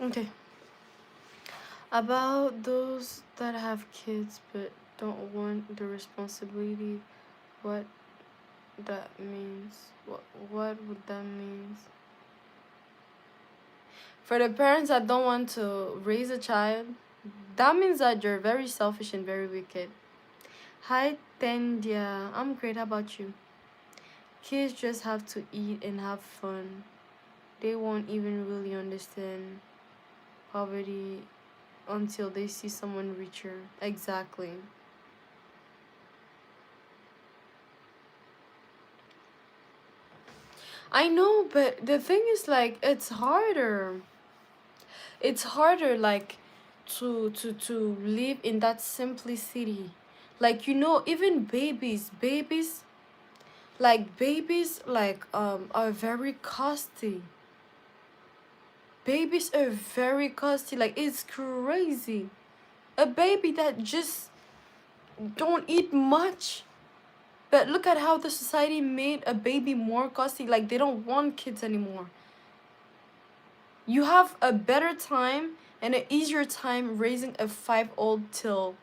Okay. About those that have kids but don't want the responsibility, what that means. What would that mean? For the parents that don't want to raise a child, that means that you're very selfish and very wicked. Hi Tendia, I'm great. How about you? Kids just have to eat and have fun. They won't even really understand poverty until they see someone richer. Exactly. I know, but the thing is like it's harder. It's harder like to live in that simplicity. Like even babies are very costly. Babies are very costly. Like it's crazy. A baby that just don't eat much. But look at how the society made a baby more costly. Like they don't want kids anymore. You have a better time and an easier time raising a 5-year-old till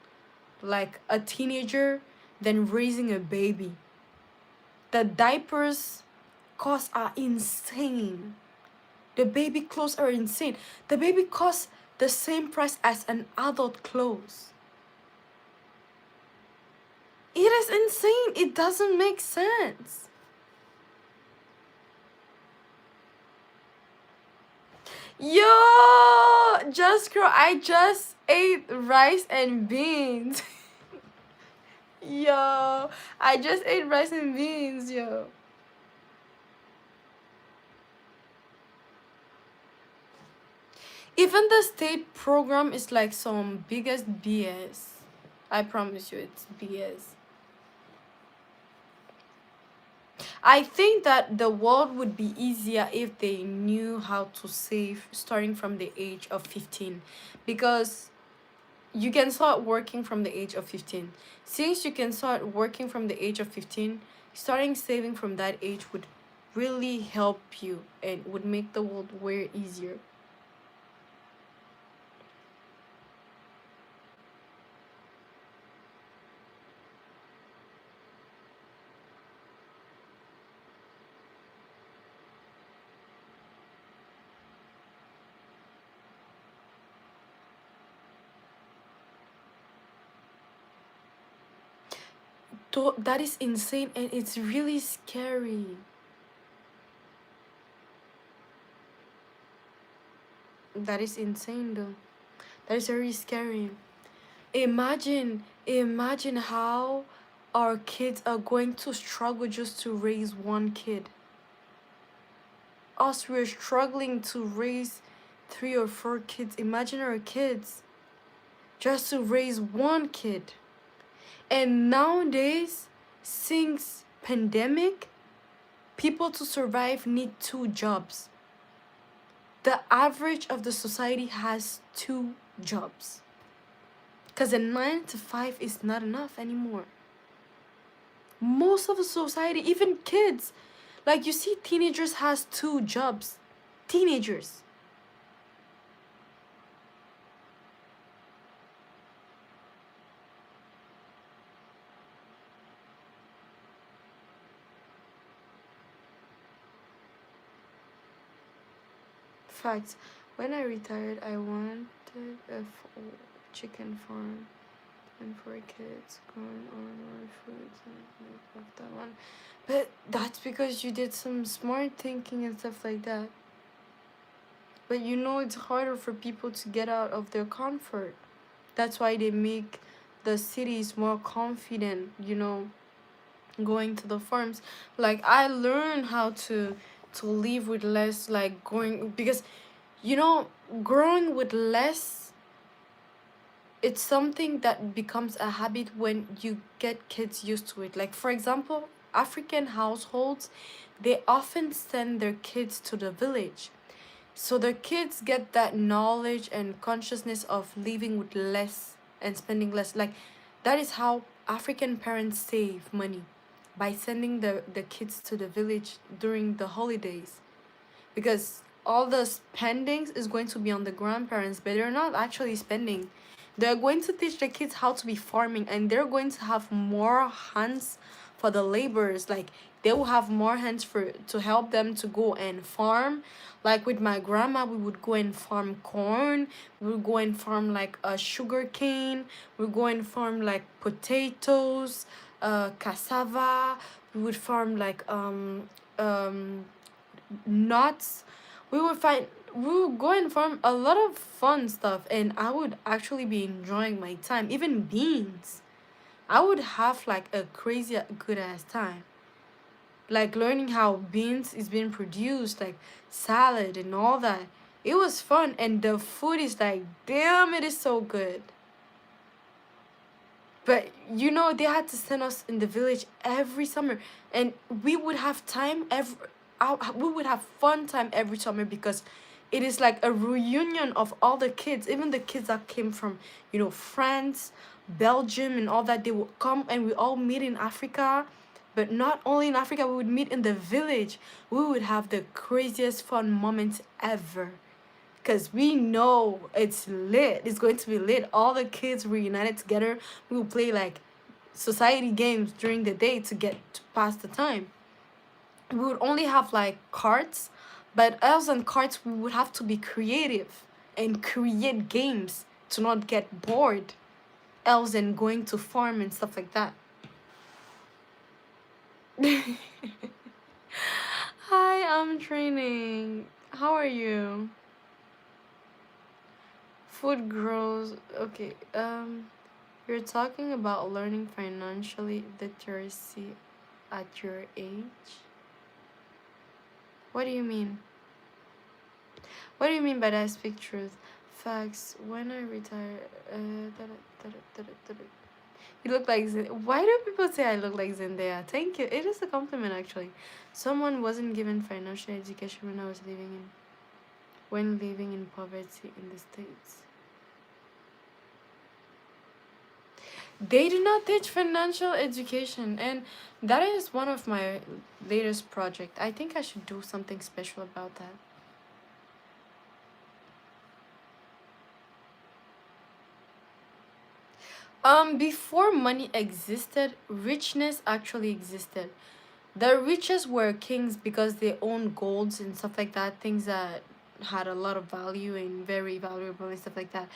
like a teenager than raising a baby. The diapers costs are insane. The baby clothes are insane. The baby costs the same price as an adult clothes. It is insane. It doesn't make sense. Yo, just girl, I just ate rice and beans. Yo, I just ate rice and beans, yo. Even the state program is like some biggest BS. I promise you, it's BS. I think that the world would be easier if they knew how to save starting from the age of 15, because you can start working from the age of 15. Since you can start working from the age of 15, starting saving from that age would really help you and would make the world way easier. That is insane and it's really scary. That is insane though. That is very scary. Imagine how our kids are going to struggle just to raise one kid. Us, we're struggling to raise 3 or 4 kids. Imagine our kids just to raise one kid. And nowadays, since pandemic, people to survive need 2 jobs. The average of the society has 2 jobs. Because a 9 to 5 is not enough anymore. Most of the society, even kids, like you see teenagers has 2 jobs. Teenagers. Facts. When I retired, I wanted a chicken farm and 4 kids growing on our foods and love that one. But that's because you did some smart thinking and stuff like that. But it's harder for people to get out of their comfort. That's why they make the cities more confident, going to the farms. Like I learned how to live with less, like going, because growing with less, it's something that becomes a habit when you get kids used to it. Like for example, African households, they often send their kids to the village. So the kids get that knowledge and consciousness of living with less and spending less. Like that is how African parents save money, by sending the kids to the village during the holidays. Because all the spendings is going to be on the grandparents, but they're not actually spending. They're going to teach the kids how to be farming, and they're going to have more hands for the laborers. Like they will have more hands for to help them to go and farm. Like with my grandma, we would go and farm corn. We would go and farm like a sugar cane. We would go and farm like potatoes, cassava. We would farm like nuts. We would go and farm a lot of fun stuff, and I would actually be enjoying my time. Even beans, I would have like a crazy good ass time, like learning how beans is being produced, like salad and all that. It was fun, and the food is like, damn, it is so good. But they had to send us in the village every summer, and we would have time we would have fun time every summer, because it is like a reunion of all the kids, even the kids that came from France, Belgium, and all that. They would come, and we all meet in Africa. But not only in Africa, we would meet in the village. We would have the craziest fun moments ever, because we know it's lit. It's going to be lit. All the kids reunited together. We will play like society games during the day to get to pass the time. We would only have like cards, but else than cards, we would have to be creative and create games to not get bored, else than going to farm and stuff like that. Hi, I'm training. How are you? Food grows. Okay. You're talking about learning financially literacy at your age. What do you mean? What do you mean by that? Speak truth. Facts. When I retire, you look like Why do people say I look like Zendaya? Thank you. It is a compliment, actually. Someone wasn't given financial education when living in poverty in the States. They do not teach financial education, and that is one of my latest project. I think I should do something special about that. Before money existed, richness actually existed. The richest were kings because they owned golds and stuff like that, things that had a lot of value and very valuable and stuff like that.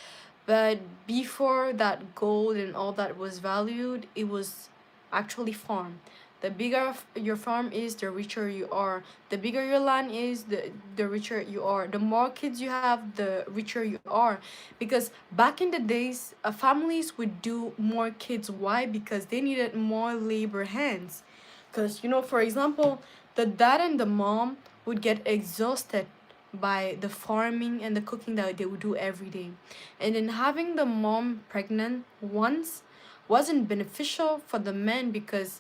But before that gold and all that was valued, it was actually farm. The bigger your farm is, the richer you are. The bigger your land is, the richer you are. The more kids you have, the richer you are. Because back in the days, families would do more kids. Why? Because they needed more labor hands. Because, for example, the dad and the mom would get exhausted by the farming and the cooking that they would do every day. And then having the mom pregnant once wasn't beneficial for the man, because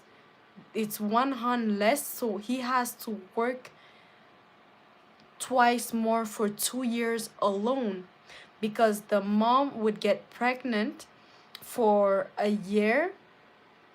it's one hand less, so he has to work twice more for 2 years alone, because the mom would get pregnant for a year,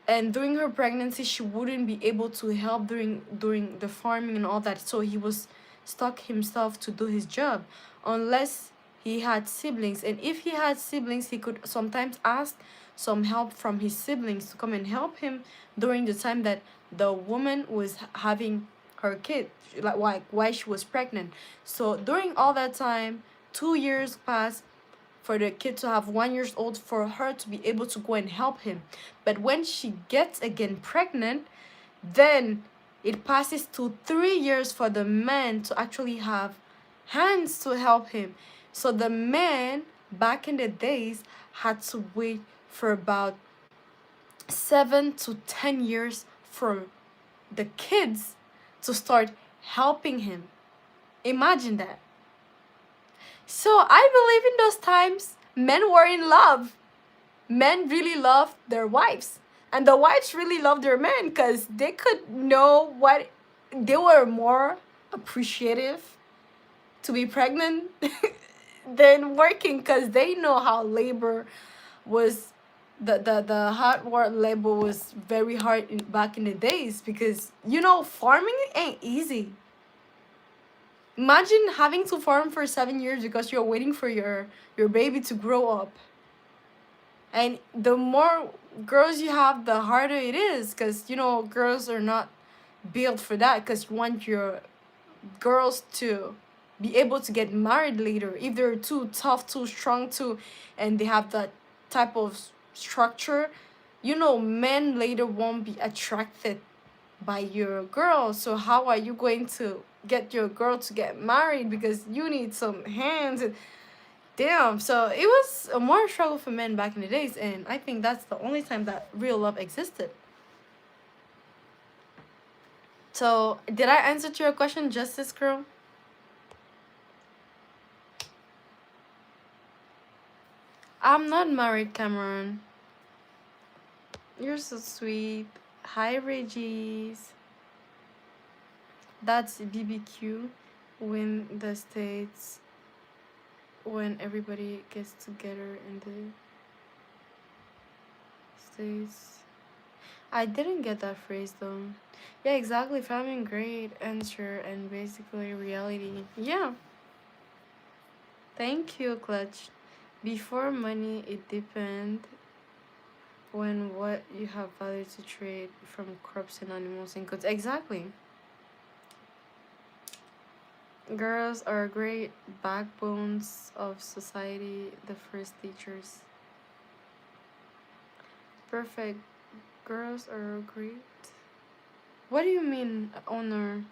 and during her pregnancy she wouldn't be able to help during the farming and all that, so he was stuck himself to do his job, unless he had siblings. And if he had siblings, he could sometimes ask some help from his siblings to come and help him during the time that the woman was having her kid, like why she was pregnant. So during all that time, 2 years passed for the kid to have 1 years old, for her to be able to go and help him. But when she gets again pregnant, then it passes to 3 years for the man to actually have hands to help him. So the man back in the days had to wait for about 7 to 10 years for the kids to start helping him. Imagine that. So I believe in those times men were in love. Men really loved their wives. And the whites really loved their men because they could know what they were more appreciative to be pregnant than working, because they know how labor was, the hard work labor was very hard back in the days, because farming ain't easy. Imagine having to farm for 7 years because you're waiting for your baby to grow up. And the more girls you have, the harder it is, because girls are not built for that, because you want your girls to be able to get married later if they're too tough, too strong, too, and they have that type of structure. Men later won't be attracted by your girl. So how are you going to get your girl to get married, because you need some hands? And damn, so it was a more struggle for men back in the days, and I think that's the only time that real love existed. So did I answer to your question, Justice Girl? I'm not married, Cameron. You're so sweet. Hi, Regis. That's BBQ when the States, when everybody gets together in the States. I didn't get that phrase though. Yeah, exactly. Family great answer and basically reality. Yeah. Thank you, Clutch. Before money, it depend when what you have value to trade from crops and animals and goods. Exactly. Girls are great backbones of society, the first teachers. Perfect. Girls are great. What do you mean, honor?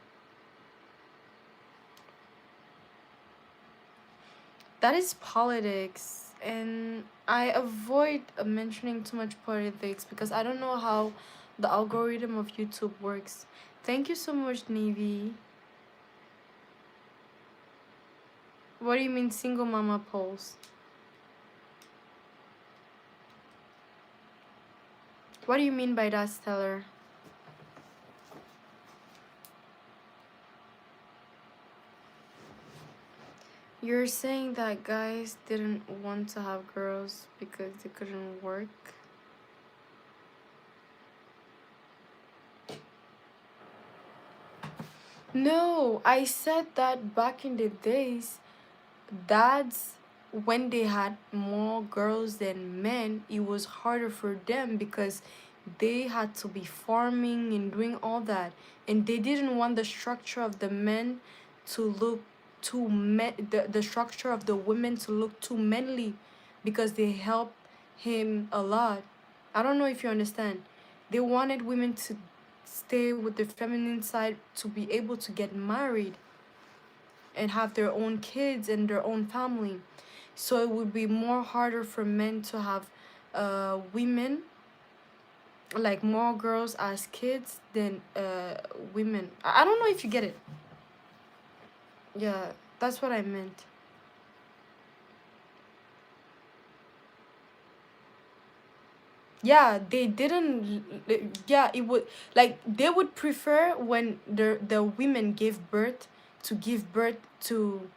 That is politics, and I avoid mentioning too much politics because I don't know how the algorithm of YouTube works. Thank you so much, Navy. What do you mean single mama polls? What do you mean by that, Stellar? You're saying that guys didn't want to have girls because they couldn't work? No, I said that back in the days, dads, when they had more girls than men, it was harder for them because they had to be farming and doing all that, and they didn't want the structure of the men to look too the structure of the women to look too manly, because they helped him a lot. I don't know if you understand. They wanted women to stay with the feminine side to be able to get married and have their own kids and their own family. So it would be more harder for men to have women, like more girls as kids than women. I don't know if you get it. Yeah, that's what I meant. Yeah, they didn't. Yeah, it would, like, they would prefer when the women give birth, to give birth to,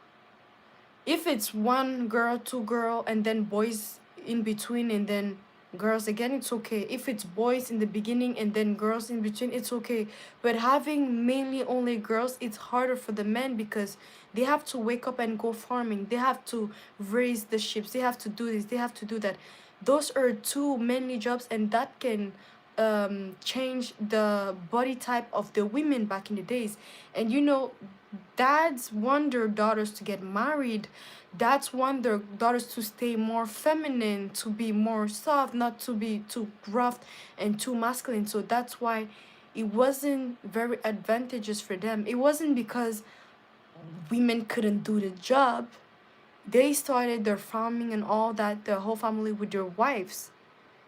if it's one girl, two girl, and then boys in between, and then girls again, it's okay. If it's boys in the beginning and then girls in between, it's okay. But having mainly only girls, it's harder for the men because they have to wake up and go farming. They have to raise the sheep. They have to do this. They have to do that. Those are two mainly jobs, and that can change the body type of the women back in the days. And dads want their daughters to get married. Dads want their daughters to stay more feminine, to be more soft, not to be too rough and too masculine. So that's why it wasn't very advantageous for them. It wasn't because women couldn't do the job. They started their farming and all that, the whole family, with their wives.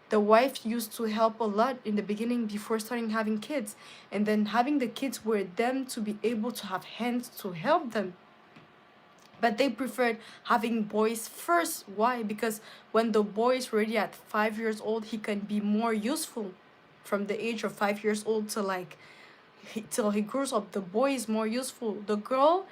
The wife used to help a lot in the beginning before starting having kids, and then having the kids were them to be able to have hands to help them. But they preferred having boys first. Why? Because when the boy is already at 5 years old, he can be more useful. from the age of 5 years old to like till he grows up. The boy is more useful. The girl,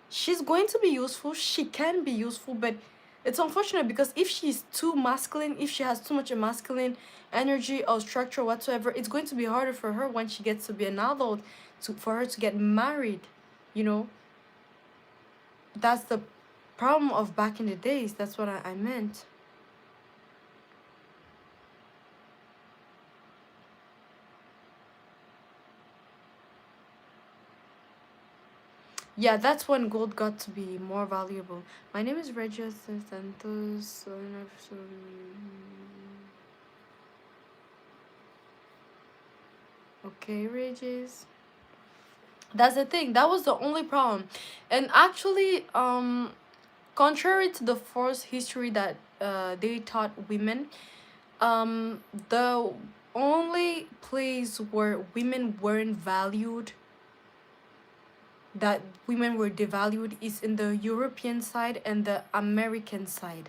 she's going to be useful, she can be useful, but it's unfortunate because if she's too masculine, if she has too much masculine energy or structure whatsoever, it's going to be harder for her when she gets to be an adult for her to get married, you know. That's the problem of back in the days. That's what I meant. Yeah, that's when gold got to be more valuable. My name is Regis Santos. Okay, Regis. That's the thing. That was the only problem. And actually, contrary to the forced history that they taught women, the only place where women weren't valued, that women were devalued, is in the European side and the American side.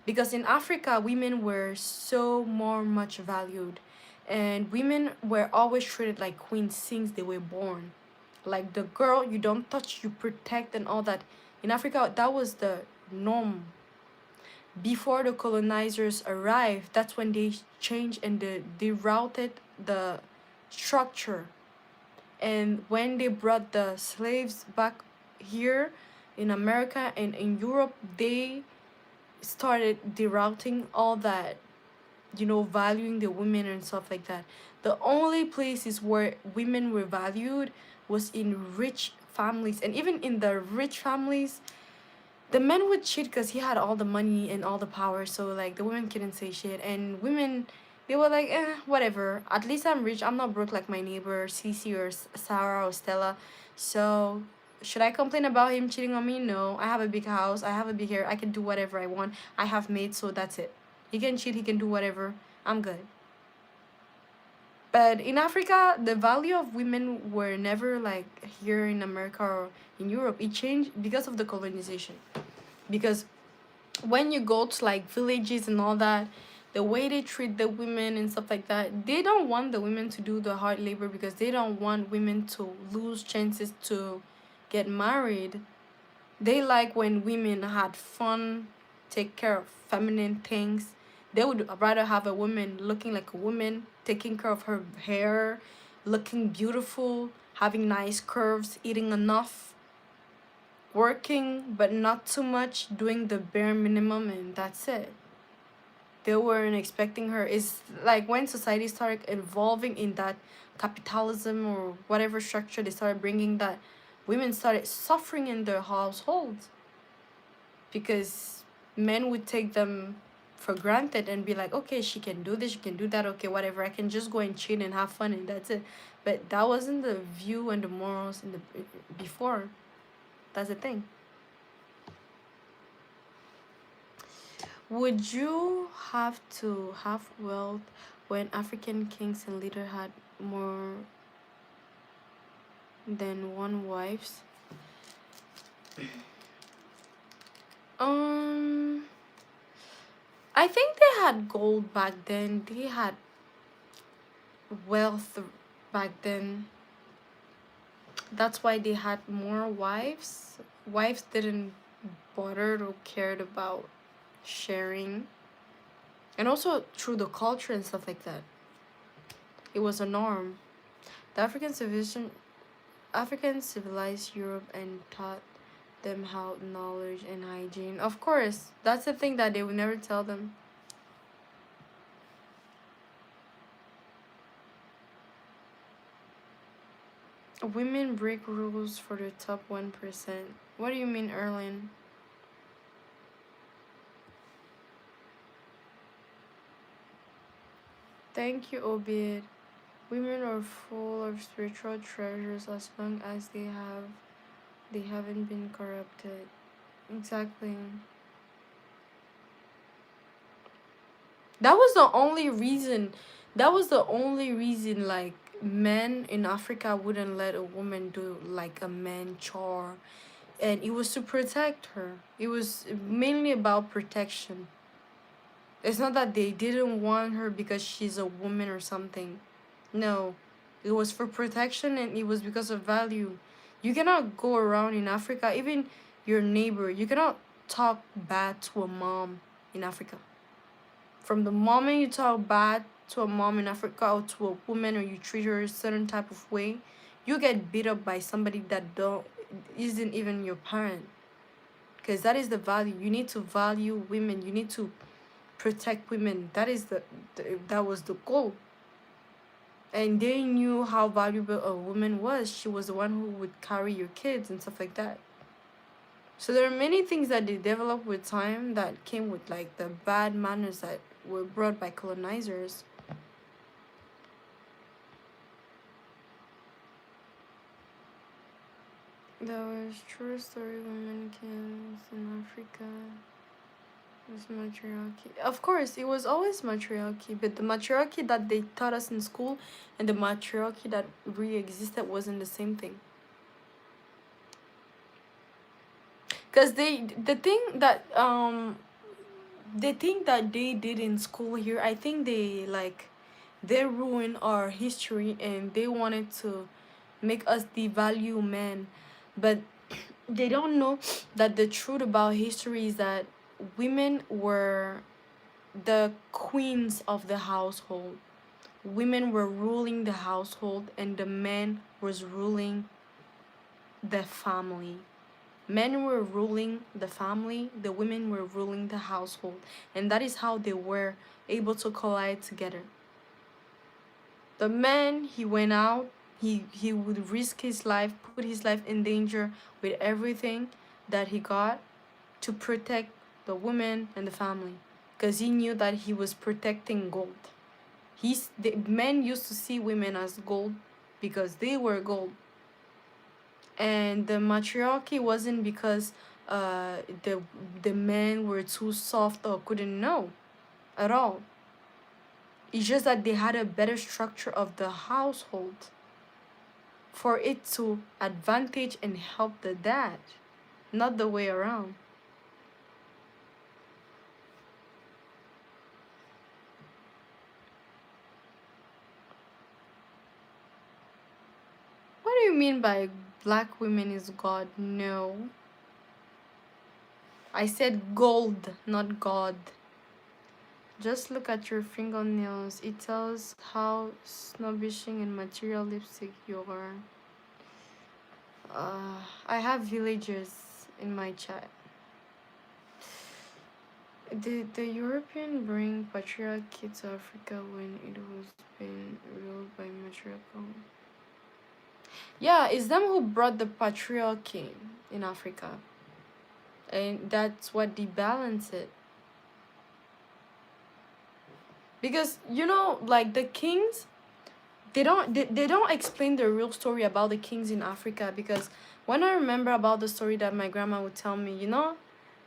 Because in Africa, women were so much valued. And women were always treated like queens since they were born. Like the girl, you don't touch, you protect and all that. In Africa, that was the norm. Before the colonizers arrived, that's when they changed and they routed the structure. And when they brought the slaves back here in America and in Europe, they started derouting all that, you know, valuing the women and stuff like that. The only places where women were valued was in rich families. And even in the rich families, the men would cheat because he had all the money and all the power, so like the women couldn't say shit. And women, they were like, whatever, at least I'm rich, I'm not broke like my neighbor Cece or Sarah or Stella, so should I complain about him cheating on me? No, I have a big house, I have a big hair, I can do whatever I want, I have maids, so that's it. He can cheat, he can do whatever, I'm good. But in Africa, the value of women were never like here in America or in Europe. It changed because of the colonization. Because when you go to like villages and all that, the way they treat the women and stuff like that, they don't want the women to do the hard labor because they don't want women to lose chances to get married. They like when women had fun, take care of feminine things. They would rather have a woman looking like a woman, taking care of her hair, looking beautiful, having nice curves, eating enough, working but not too much, doing the bare minimum, and that's it. They weren't expecting her. It's like when society started evolving in that capitalism or whatever structure they started bringing, that women started suffering in their households because men would take them for granted and be like, okay, she can do this, she can do that, okay, whatever, I can just go and cheat and have fun and that's it. But that wasn't the view and the morals in the before. That's the thing. Would you have to have wealth when African kings and leaders had more than one wives? I think they had gold back then. They had wealth back then. That's why they had more wives. Wives didn't bother or cared about sharing. And also through the culture and stuff like that. It was a norm. The Africans civilized Europe and taught them how knowledge and hygiene. Of course, that's the thing that they would never tell them. Women break rules for the top 1%. What do you mean, Erlin? Thank you, Obid. Women are full of spiritual treasures as long as they haven't been corrupted. Exactly. That was the only reason. Like men in Africa wouldn't let a woman do like a man chore, and it was to protect her. It was mainly about protection. It's not that they didn't want her because she's a woman or something. No, it was for protection and it was because of value. You cannot go around in Africa, even your neighbor, you cannot talk bad to a mom in Africa. From the moment you talk bad to a mom in Africa or to a woman, or you treat her a certain type of way, you get beat up by somebody that don't isn't even your parent. Because that is the value. You need to value women. You need to protect women. That is that was the goal. And they knew how valuable a woman was. She was the one who would carry your kids and stuff like that. So there are many things that they developed with time that came with like the bad manners that were brought by colonizers. That was true story of women kings in Africa. It was matriarchy. Of course, it was always matriarchy, but the matriarchy that they taught us in school and the matriarchy that really existed wasn't the same thing. Because the thing that they did in school here, I think they ruined our history and they wanted to make us devalue men, but they don't know that the truth about history is that women were the queens of the household. Women were ruling the household and the man was ruling the family. Men were ruling the family, the women were ruling the household, and that is how they were able to collide together. The man, he went out, he would risk his life, put his life in danger with everything that he got to protect the woman and the family, because he knew that he was protecting gold. The men used to see women as gold because they were gold. And the matriarchy wasn't because the men were too soft or couldn't know at all. It's just that they had a better structure of the household for it to advantage and help the dad, not the way around. What do you mean by black women is God? No. I said gold, not God. Just look at your fingernails. It tells how snobbishing and material lipstick you are. I have villagers in my chat. Did the European bring patriarchy to Africa when it was being ruled by matriarchal? Yeah, it's them who brought the patriarchy in Africa. And that's what debalance it. Because, like the kings, they don't explain the real story about the kings in Africa. Because when I remember about the story that my grandma would tell me,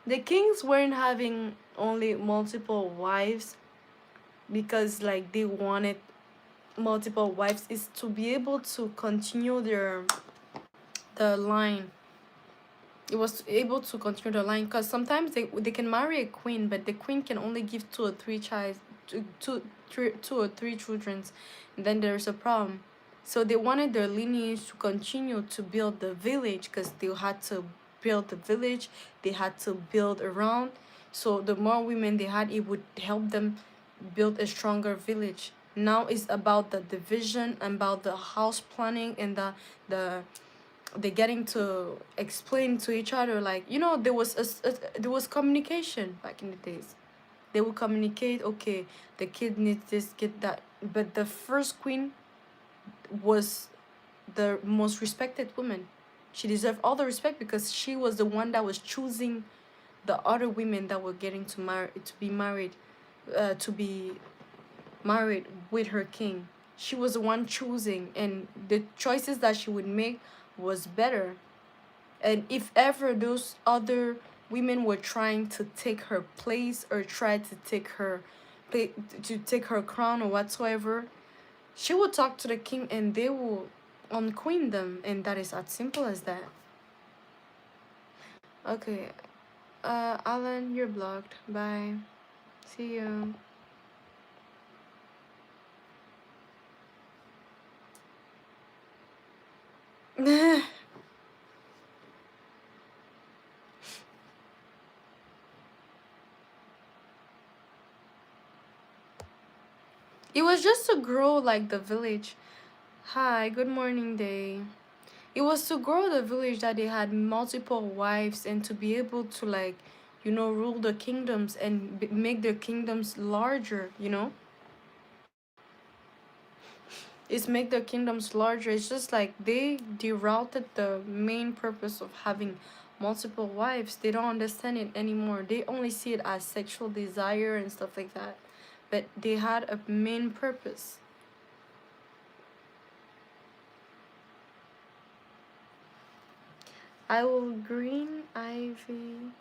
the kings weren't having only multiple wives because like they wanted multiple wives. Is to be able to continue the line. It was able to continue the line because sometimes they can marry a queen, but the queen can only give two or three children, and then there's a problem. So they wanted their lineage to continue to build the village because they had to build the village, they had to build around. So the more women they had, it would help them build a stronger village. Now it's about the division, about the house planning, and the they getting to explain to each other, like there was communication back in the days. They would communicate, okay, the kid needs this, get that. But the first queen was the most respected woman. She deserved all the respect because she was the one that was choosing the other women that were getting to be married with her king. She was the one choosing, and the choices that she would make was better. And if ever those other women were trying to take her place or try to take her crown or whatsoever, she would talk to the king and they will unqueen them, and that is as simple as that. Okay, Alan, you're blocked. Bye. See you. It was just to grow like the village. Hi, good morning, day. It was to grow the village that they had multiple wives and to be able to like, rule the kingdoms and make their kingdoms larger. It's make their kingdoms larger. It's just like they derouted the main purpose of having multiple wives. They don't understand it anymore. They only see it as sexual desire and stuff like that. But they had a main purpose. I will green ivy.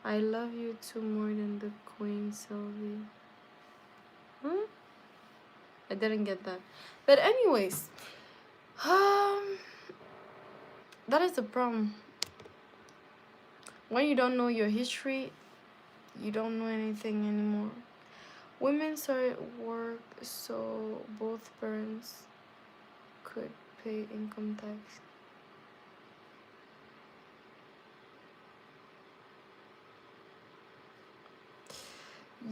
I love you too more than the Queen Sylvie. Huh? I didn't get that. But anyways, um, that is the problem. When you don't know your history, you don't know anything anymore. Women started work so both parents could pay income tax.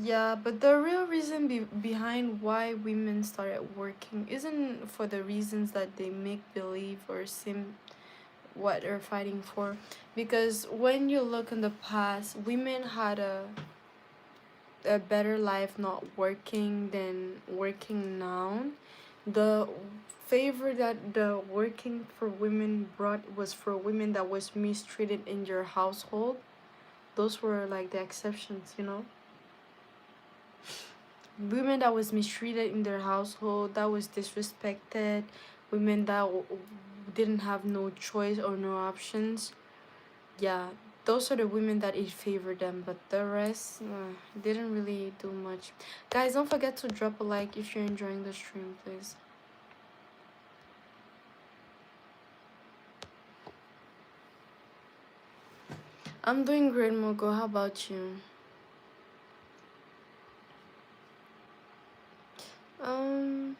Yeah, but the real reason behind why women started working isn't for the reasons that they make believe or seem what they're fighting for. Because when you look in the past, women had a better life not working than working now. The favor that the working for women brought was for women that was mistreated in your household. Those were like the exceptions. Women that was mistreated in their household, that was disrespected, women that didn't have no choice or no options. Yeah, those are the women that it favored them, but the rest didn't really do much. Guys, don't forget to drop a like if you're enjoying the stream, please. I'm doing great, Mogo. How about you? Um,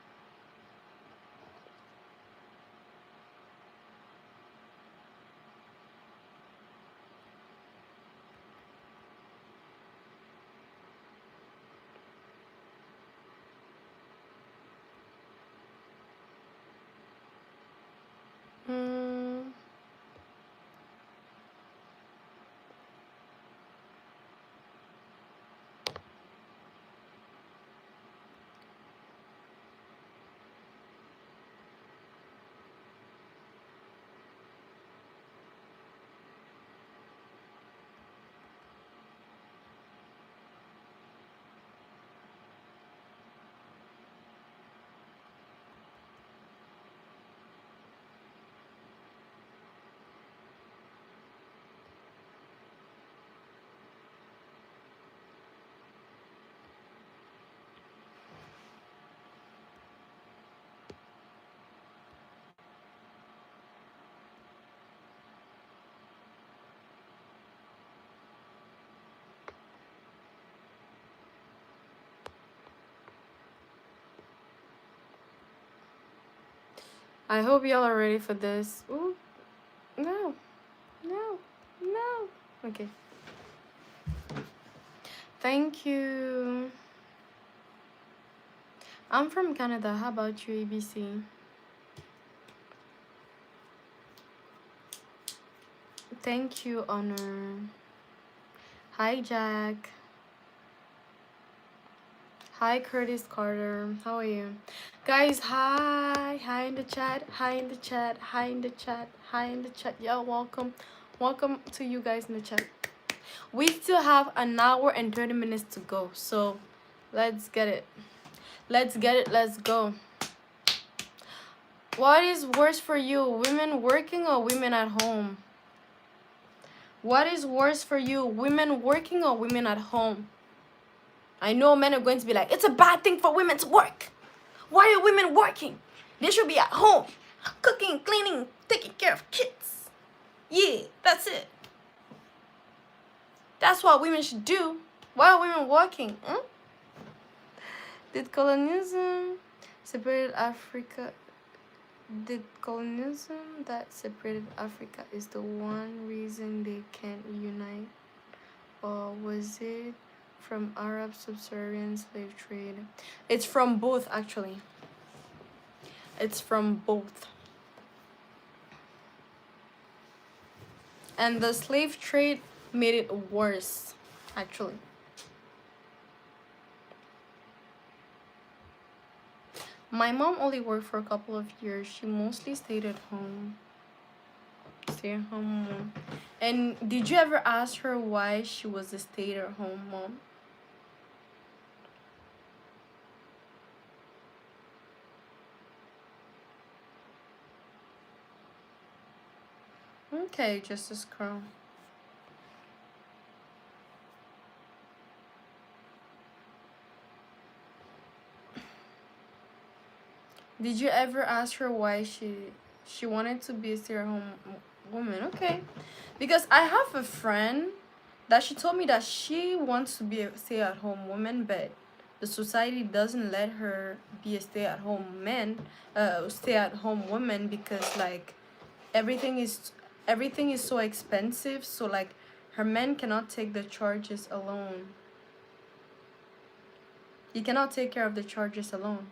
mm, I hope y'all are ready for this. Ooh, no, no, no. Okay. Thank you. I'm from Canada. How about you, ABC? Thank you, Honor. Hi, Jack. Hi, Curtis Carter. How are you? Guys, hi. Hi in the chat. Hi in the chat. Hi in the chat. Hi in the chat. Y'all, welcome. Welcome to you guys in the chat. We still have an hour and 30 minutes to go. So, let's get it. Let's get it. Let's go. What is worse for you, women working or women at home? What is worse for you, women working or women at home? I know men are going to be like, it's a bad thing for women to work. Why are women working? They should be at home, cooking, cleaning, taking care of kids. Yeah, that's it. That's what women should do. Why are women working? Did colonialism separate Africa? Did colonialism that separated Africa is the one reason they can't unite? Or was it from Arab sub-Saharan slave trade? It's from both, actually. It's from both. And the slave trade made it worse, actually. My mom only worked for a couple of years. She mostly stayed at home. Stay at home mom. And did you ever ask her why she was a stay at home mom? Okay, just a scroll. Did you ever ask her why she wanted to be a stay-at-home woman? Okay, because I have a friend that she told me that she wants to be a stay-at-home woman, but the society doesn't let her be a stay-at-home woman because like everything is everything is so expensive. So like her man cannot take the charges alone. He cannot take care of the charges alone.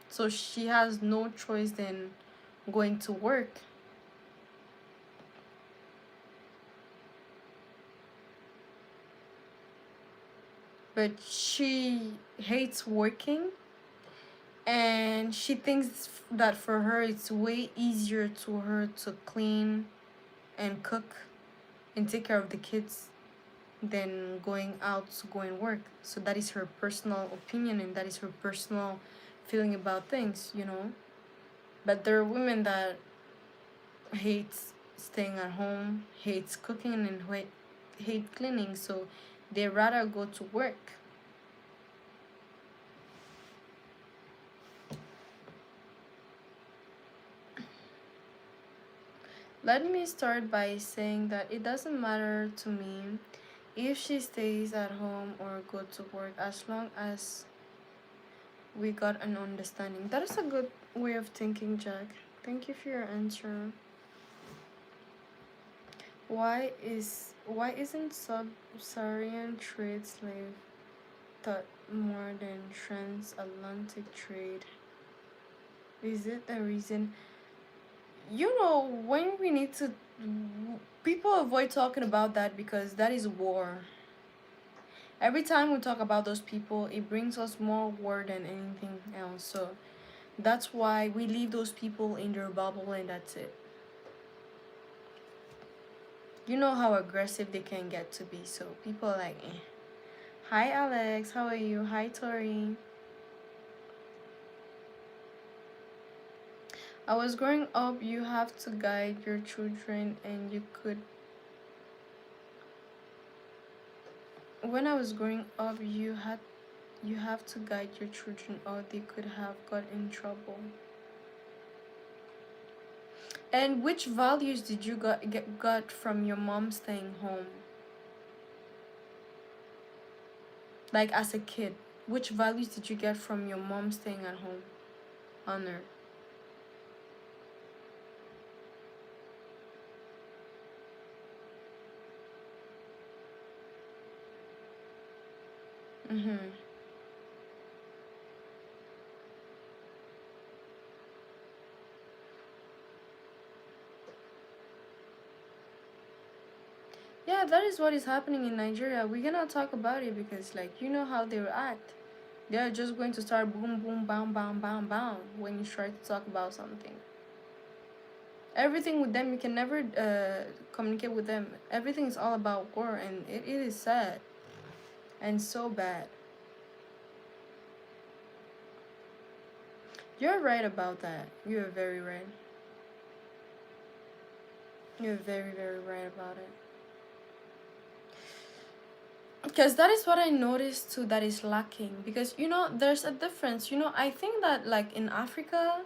So she has no choice than going to work. But she hates working, and she thinks that for her it's way easier to her to clean and cook and take care of the kids than going out to go and work. So that is her personal opinion and that is her personal feeling about things, you know. But there are women that hates staying at home, hates cooking, and hate cleaning, so they rather go to work. Let me start by saying that it doesn't matter to me if she stays at home or go to work as long as we got an understanding. That is a good way of thinking, Jack. Thank you for your answer. Why isn't sub-Saharan trade slave thought more than transatlantic trade? Is it the reason? You know, when we need to, people avoid talking about that because that is war. Every time we talk about those people, it brings us more war than anything else. So that's why we leave those people in their bubble and that's it. You know how aggressive they can get to be, so people are like, eh. Hi Alex, how are you? Hi Tori. I was growing up, you have to guide your children and you could. When I was growing up, you have to guide your children or they could have got in trouble. And which values did you got from your mom staying home? Like as a kid, which values did you get from your mom staying at home? Honor. Mm-hmm. Yeah, that is what is happening in Nigeria. We cannot talk about it because, like, you know how they react. They are just going to start boom, boom, bam, bam, bam, bam when you try to talk about something. Everything with them, you can never communicate with them. Everything is all about war, and it is sad and so bad. You're right about that. You're very right. You're very, very right about it. Because that is what I noticed too that is lacking. Because, you know, there's a difference. You know, I think that, like, in Africa,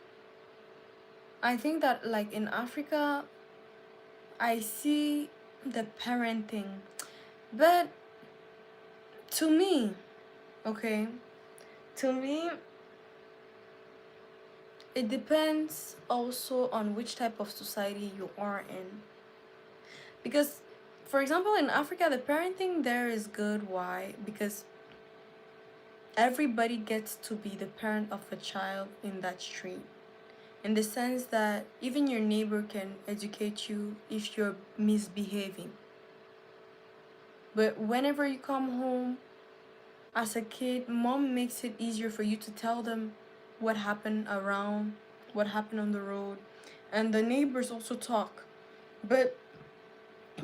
I see the parenting. But to me, okay, to me, it depends also on which type of society you are in. Because for example, in Africa, the parenting there is good. Why? Because everybody gets to be the parent of a child in that street. In the sense that even your neighbor can educate you if you're misbehaving. But whenever you come home as a kid, mom makes it easier for you to tell them what happened around, what happened on the road, and the neighbors also talk. But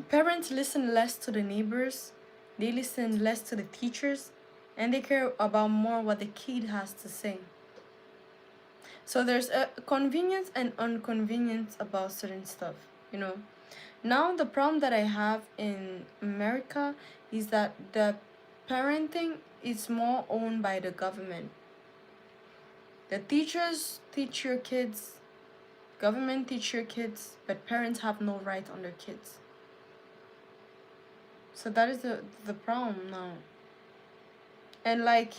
parents listen less to the neighbors, they listen less to the teachers, and they care about more what the kid has to say. So there's a convenience and inconvenience about certain stuff, you know. Now the problem that I have in America is that the parenting is more owned by the government. The teachers teach your kids, government teach your kids, but parents have no right on their kids. So that is the problem now. And like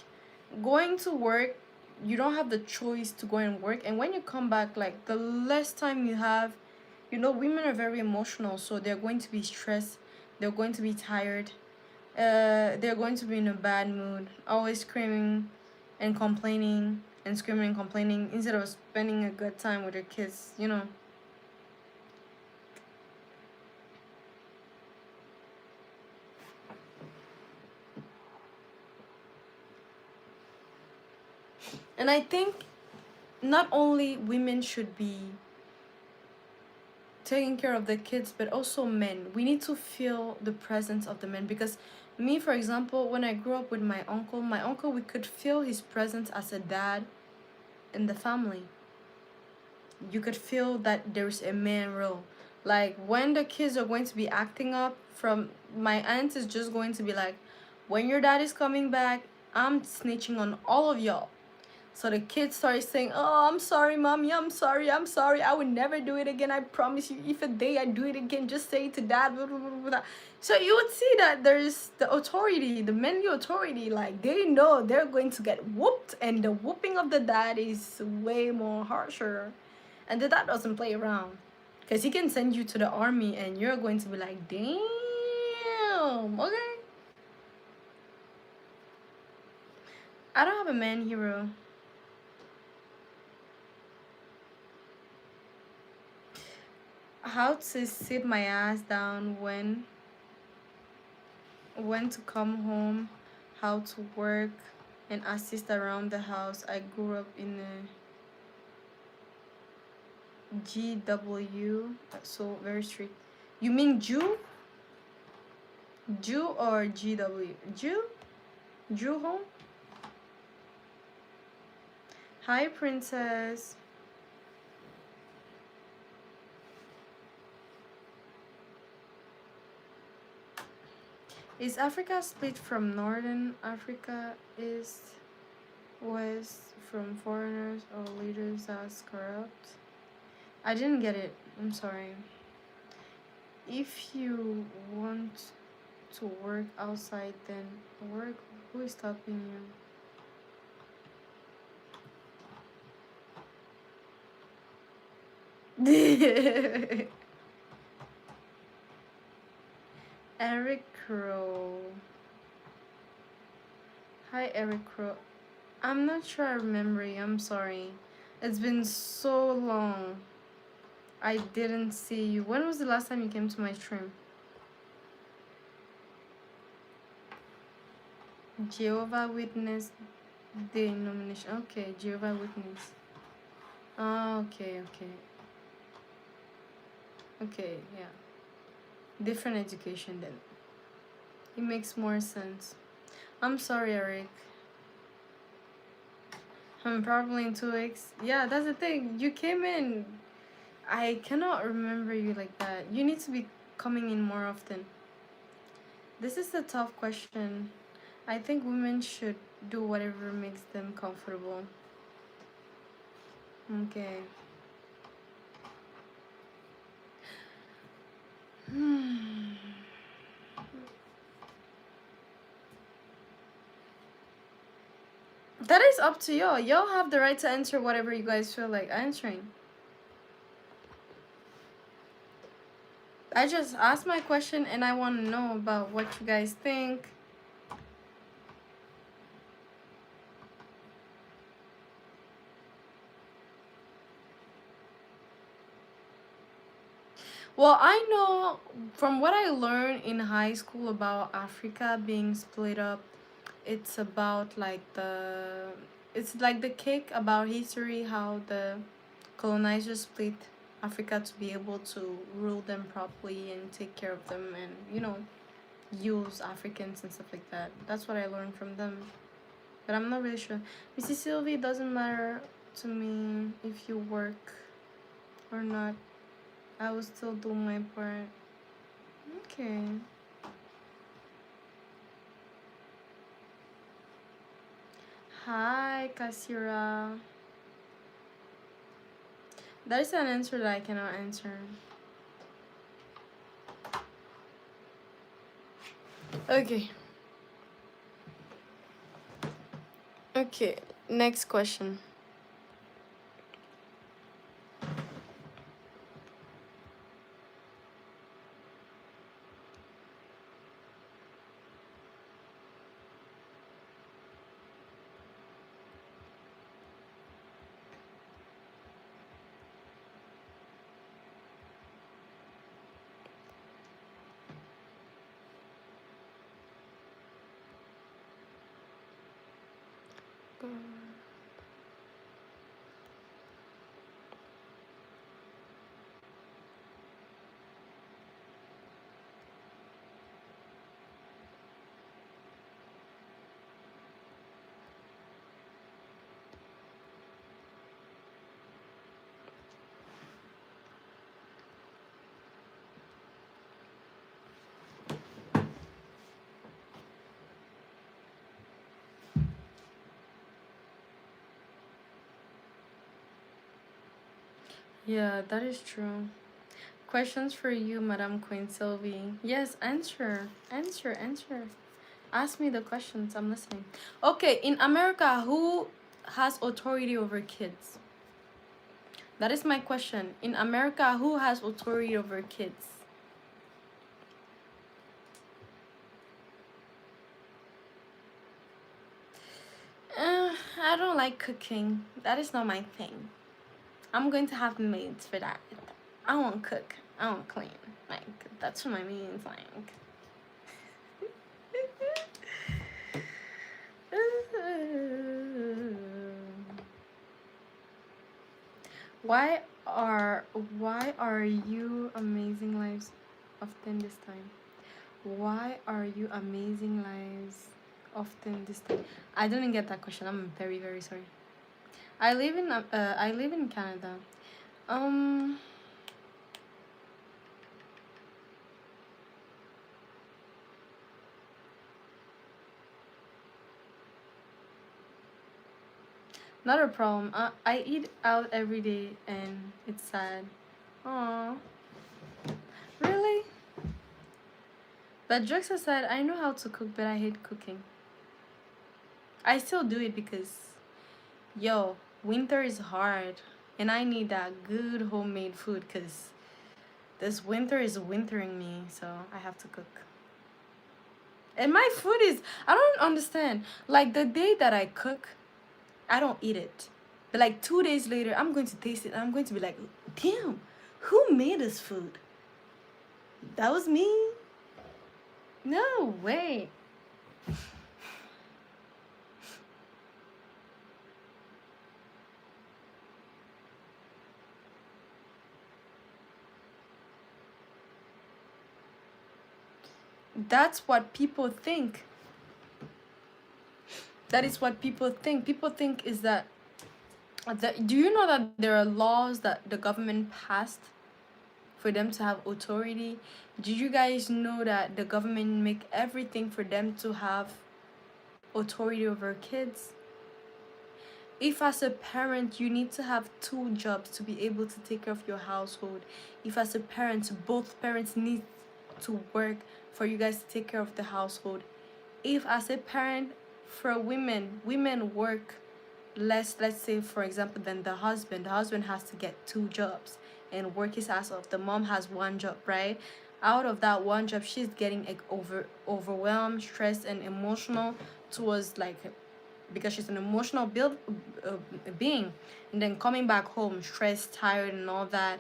going to work, you don't have the choice to go and work, and when you come back, like the less time you have, you know, women are very emotional, so they're going to be stressed, they're going to be tired, they're going to be in a bad mood, always screaming and complaining and screaming and complaining instead of spending a good time with their kids, you know. And I think not only women should be taking care of the kids, but also men. We need to feel the presence of the men, because me, for example, when I grew up with my uncle, we could feel his presence as a dad in the family. You could feel that there's a man role. Like when the kids are going to be acting up, from my aunt is just going to be like, when your dad is coming back, I'm snitching on all of y'all. So the kids started saying, "Oh, I'm sorry, mommy. I'm sorry. I would never do it again. I promise you. If a day I do it again, just say it to dad." Blah, blah, blah, blah. So you would see that there's the authority, the manly authority. Like they know they're going to get whooped, and the whooping of the dad is way more harsher. And the dad doesn't play around, because he can send you to the army, and you're going to be like, "Damn, okay." I don't have a man hero. How to sit my ass down when to come home, how to work and assist around the house. I grew up in a GW, so very strict. You mean Jew? Jew or GW? Jew? Jew home? Hi, princess. Is Africa split from Northern Africa, East, West, from foreigners or leaders as corrupt? I didn't get it. I'm sorry. If you want to work outside, then work. Who is stopping you? Eric Crow. Hi, Eric Crow. I'm not sure I remember you. I'm sorry. It's been so long. I didn't see you. When was the last time you came to my stream? Jehovah Witness denomination. Okay, Jehovah Witness. Oh, okay. Okay, yeah. Different education then. It makes more sense. I'm sorry, Eric. I'm probably in 2 weeks. Yeah, that's the thing. You came in. I cannot remember you like that. You need to be coming in more often. This is a tough question. I think women should do whatever makes them comfortable. Okay. That is up to y'all. Y'all have the right to answer whatever you guys feel like answering. I just asked my question and I want to know about what you guys think. Well, I know from what I learned in high school about Africa being split up, it's about like it's like the cake about history, how the colonizers split Africa to be able to rule them properly and take care of them and, use Africans and stuff like that. That's what I learned from them. But I'm not really sure. Mrs. Sylvie, doesn't matter to me if you work or not. I will still do my part. Okay. Hi, Kasira. That is an answer that I cannot answer. Okay. Okay, next question. Yeah, that is true. Questions for you, Madame Queen Sylvie. Yes, answer. Answer, answer. Ask me the questions. I'm listening. Okay, in America, who has authority over kids? That is my question. In America, who has authority over kids? I don't like cooking. That is not my thing. I'm going to have maids for that. I won't cook. I won't clean. Like, that's what my means. Like. Why are you amazing lives often this time? Why are you amazing lives often this time? I didn't get that question. I'm very, very sorry. I live in Canada. Um Not a problem. I eat out every day and it's sad. Aw. Really? But jokes aside, I know how to cook, but I hate cooking. I still do it because, yo, winter is hard. And I need that good homemade food because this winter is wintering me, so I have to cook. And my food is, I don't understand. Like the day that I cook, I don't eat it. But like 2 days later, I'm going to taste it and I'm going to be like, damn, who made this food? That was me? No way. That's what people think. That is what people think. People think is that do you know that there are laws that the government passed for them to have authority? Did you guys know that the government make everything for them to have authority over kids? If as a parent you need to have 2 jobs to be able to take care of your household, if as a parent both parents need to work for you guys to take care of the household, if as a parent for women work less, let's say for example, than the husband has to get 2 jobs and work his ass off. The mom has 1 job, right? out of that one job, she's getting like overwhelmed, stressed, and emotional towards like, because she's an emotional uh, being, and then coming back home stressed, tired, and all that,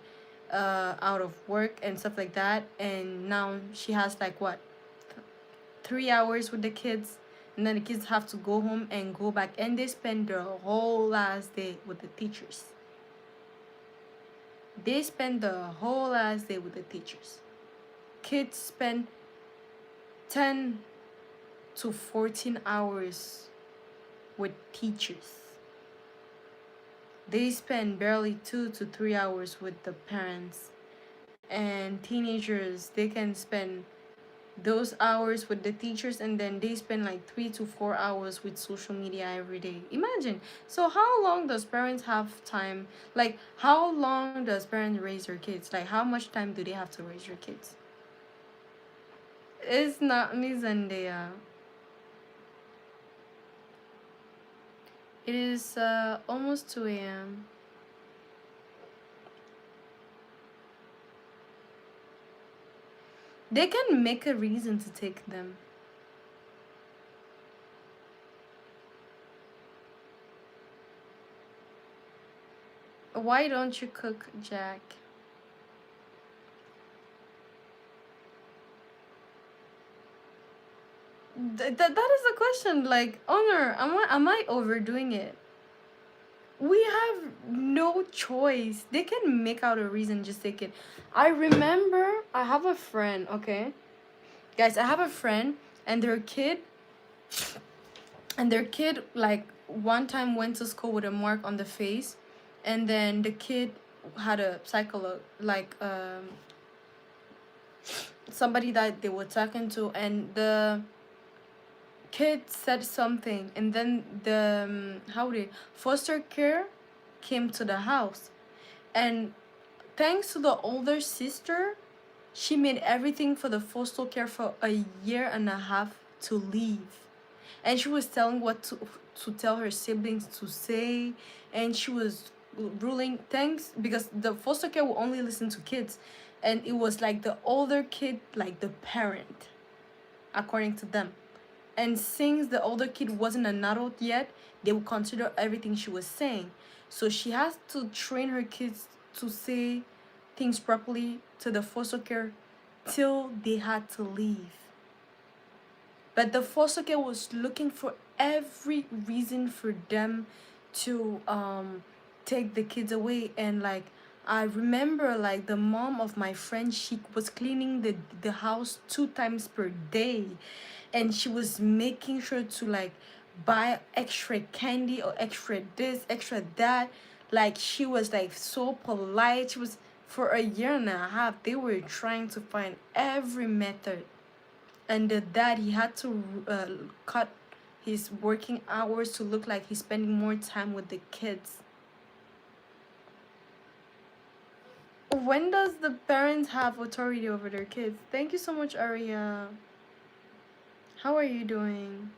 out of work and stuff like that, and now she has like what, 3 hours with the kids, and then the kids have to go home and go back, and they spend the whole last day with the teachers. They spend the whole last day with the teachers. Kids spend 10 to 14 hours with teachers. They spend barely 2 to 3 hours with the parents. And teenagers, they can spend those hours with the teachers, and then they spend like 3 to 4 hours with social media every day. Imagine. So how long does parents have time? Like, how long does parents raise their kids? Like, how much time do they have to raise your kids? It's not me, Zendaya. It is almost 2 a.m. They can make a reason to take them. Why don't you cook, Jack? That is the question. Like, Honor, am I overdoing it? We have no choice. They can make out a reason, just take it. I remember I have a friend, okay? Guys, I have a friend, and their kid like one time went to school with a mark on the face, and then the kid had a psycholo like somebody that they were talking to, and the kid said something, and then the foster care came to the house, and thanks to the older sister, she made everything for the foster care for a year and a half to leave, and she was telling what to tell her siblings to say, and she was ruling thanks because the foster care will only listen to kids, and it was like the older kid like the parent, according to them. And since the older kid wasn't an adult yet, they would consider everything she was saying. So she has to train her kids to say things properly to the foster care till they had to leave. But the foster care was looking for every reason for them to take the kids away. And like, I remember like the mom of my friend, she was cleaning the house 2 times per day, and she was making sure to like buy extra candy or extra this, extra that. Like, she was like so polite. She was, for a year and a half, they were trying to find every method. And the dad, he had to cut his working hours to look like he's spending more time with the kids. When does the parents have authority over their kids? Thank you so much, Aria. How are you doing?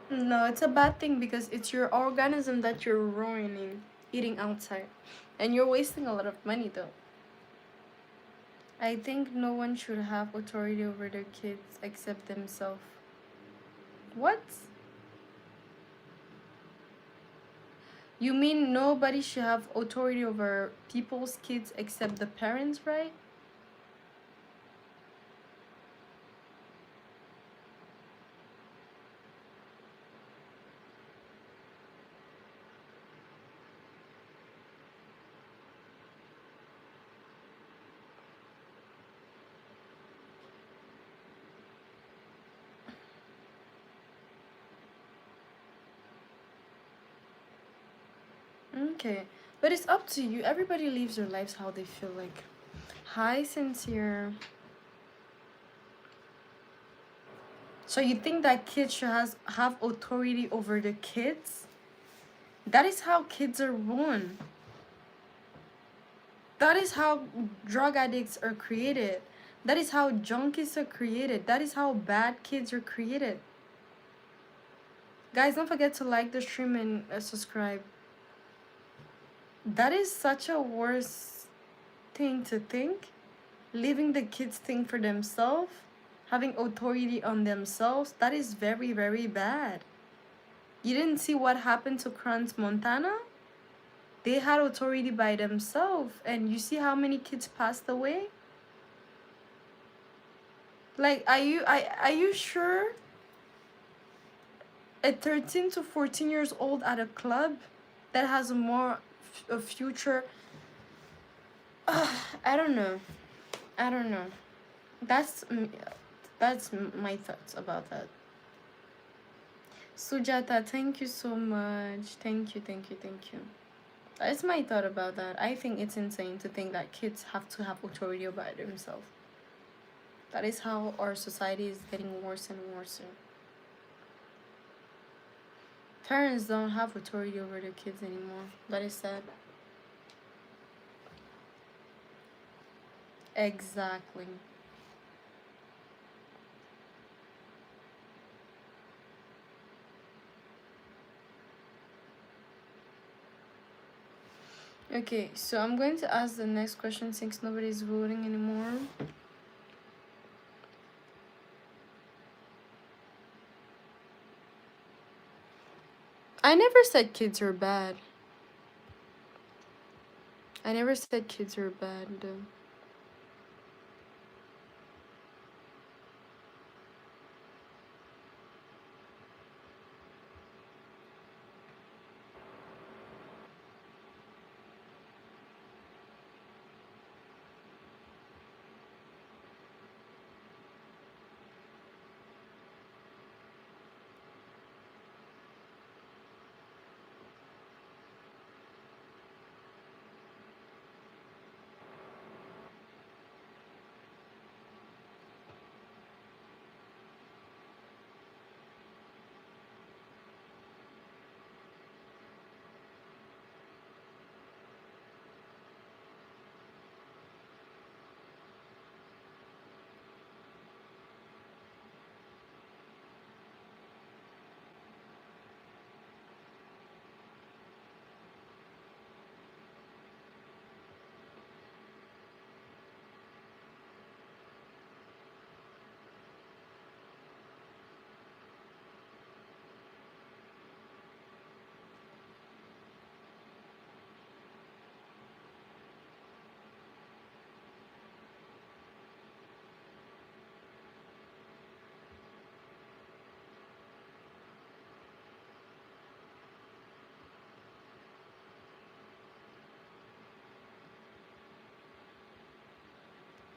No, it's a bad thing because it's your organism that you're ruining eating outside. And you're wasting a lot of money though. I think no one should have authority over their kids except themselves. What? You mean nobody should have authority over people's kids except the parents, right? Okay. But it's up to you. Everybody lives their lives how they feel like. Hi, Sincere. So you think that kids should have authority over the kids? That is how kids are born. That is how drug addicts are created. That is how junkies are created. That is how bad kids are created. Guys, don't forget to like the stream and subscribe. That is such a worse thing to think. Leaving the kids think for themselves, having authority on themselves, that is very, very bad. You didn't see what happened to Crans Montana? They had authority by themselves, and you see how many kids passed away? Like, are you sure a 13 to 14 years old at a club that has a future? I don't know. I don't know. That's my thoughts about that. Sujata, thank you so much. Thank you, thank you, thank you. That's my thought about that. I think it's insane to think that kids have to have authority over themselves. That is how our society is getting worse and worse. Parents don't have authority over their kids anymore. That is sad. Exactly. Okay, so I'm going to ask the next question since nobody's voting anymore. I never said kids are bad. I never said kids are bad, though.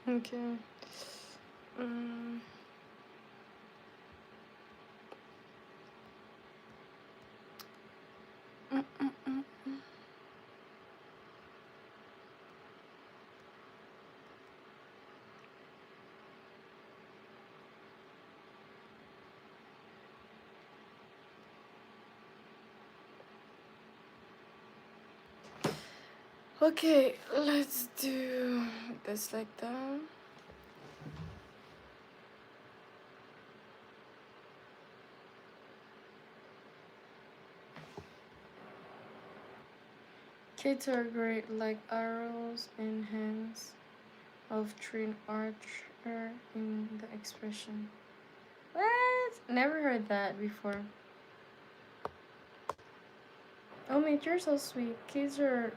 Okay. Um, mm, mm, mm. Okay, let's do this like that. Kids are great, like arrows in hands of trained archer in the expression. What? Never heard that before. Oh, mate, you're so sweet. Kids are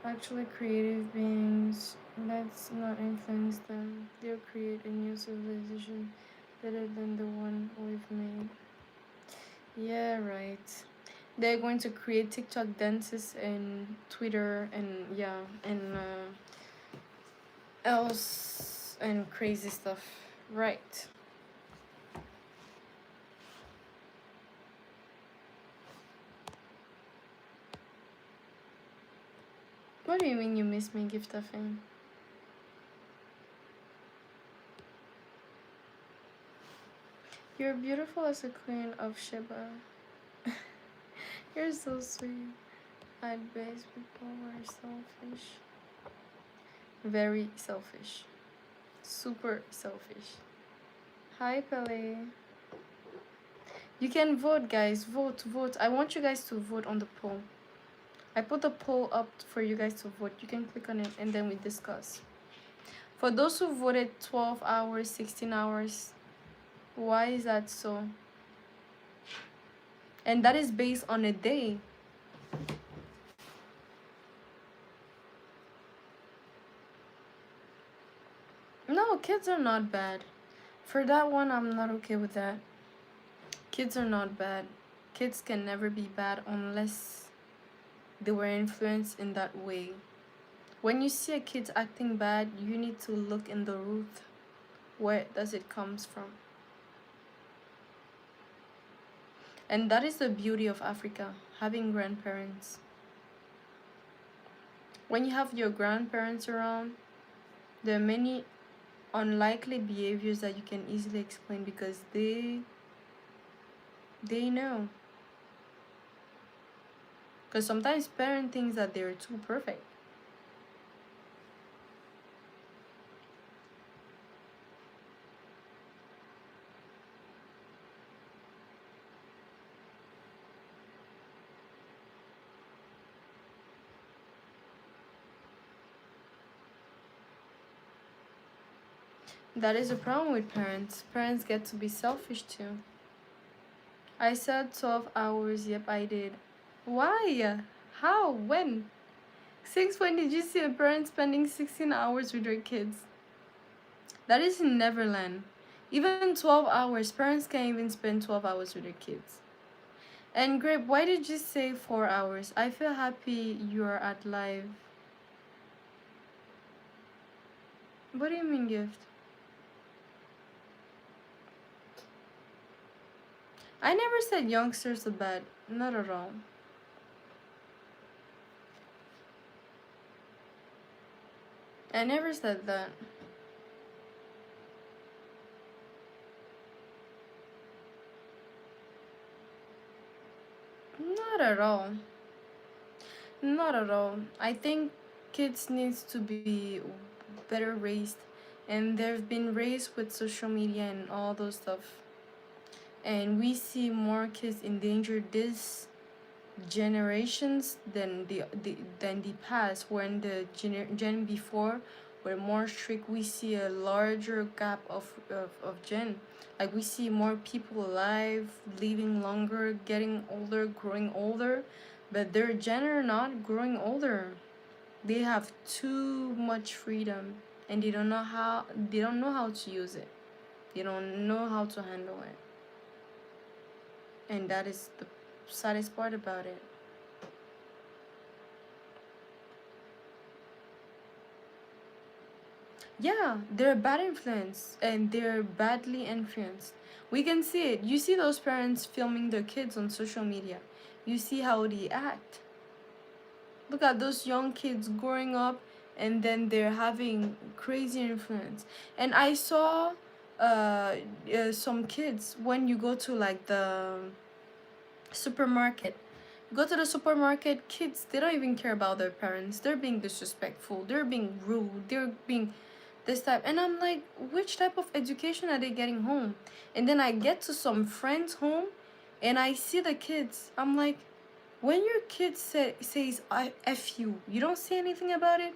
actually creative beings. Let's not influence them. They'll create a new civilization better than the one we've made. Yeah, right. They're going to create TikTok dances and Twitter and yeah, and else and crazy stuff. Right. What do you mean you miss me, Gift of Fame? You're beautiful as a queen of Sheba. You're so sweet. I'd base people are selfish. Very selfish. Super selfish. Hi, Pele. You can vote, guys. Vote, vote. I want you guys to vote on the poll. I put a poll up for you guys to vote. You can click on it and then we discuss. For those who voted 12 hours, 16 hours, why is that so? And that is based on a day. No, kids are not bad. For that one, I'm not okay with that. Kids are not bad. Kids can never be bad unless they were influenced in that way. When you see a kid acting bad, you need to look in the root. Where does it comes from? And that is the beauty of Africa, having grandparents. When you have your grandparents around, there are many unlikely behaviors that you can easily explain because they know. Because sometimes parents think that they're too perfect. That is a problem with parents. Parents get to be selfish too. I said 12 hours. Yep, I did. Why? How? When? Since when did you see a parent spending 16 hours with their kids? That is in Neverland. Even 12 hours. Parents can't even spend 12 hours with their kids. And Grape, why did you say 4 hours? I feel happy you are at live. What do you mean, gift? I never said youngsters are bad. Not at all. I never said that. Not at all. Not at all. I think kids needs to be better raised, and they've been raised with social media and all those stuff. And we see more kids endangered this generations than the past. When the gen before were more strict, we see a larger gap of gen. Like we see more people alive, living longer, getting older, growing older, but their gen are not growing older. They have too much freedom and they don't know how to use it. They don't know how to handle it. And that is the saddest part about it. Yeah, they're bad influence and they're badly influenced. We can see it. You see those parents filming their kids on social media. You see how they act. Look at those young kids growing up and then they're having crazy influence. And I saw some kids when you go to like the supermarket. Go to the supermarket, kids, they don't even care about their parents. They're being disrespectful. They're being rude. They're being this type. And I'm like, which type of education are they getting home? And then I get to some friends' home and I see the kids. I'm like, when your kid says F you don't say anything about it?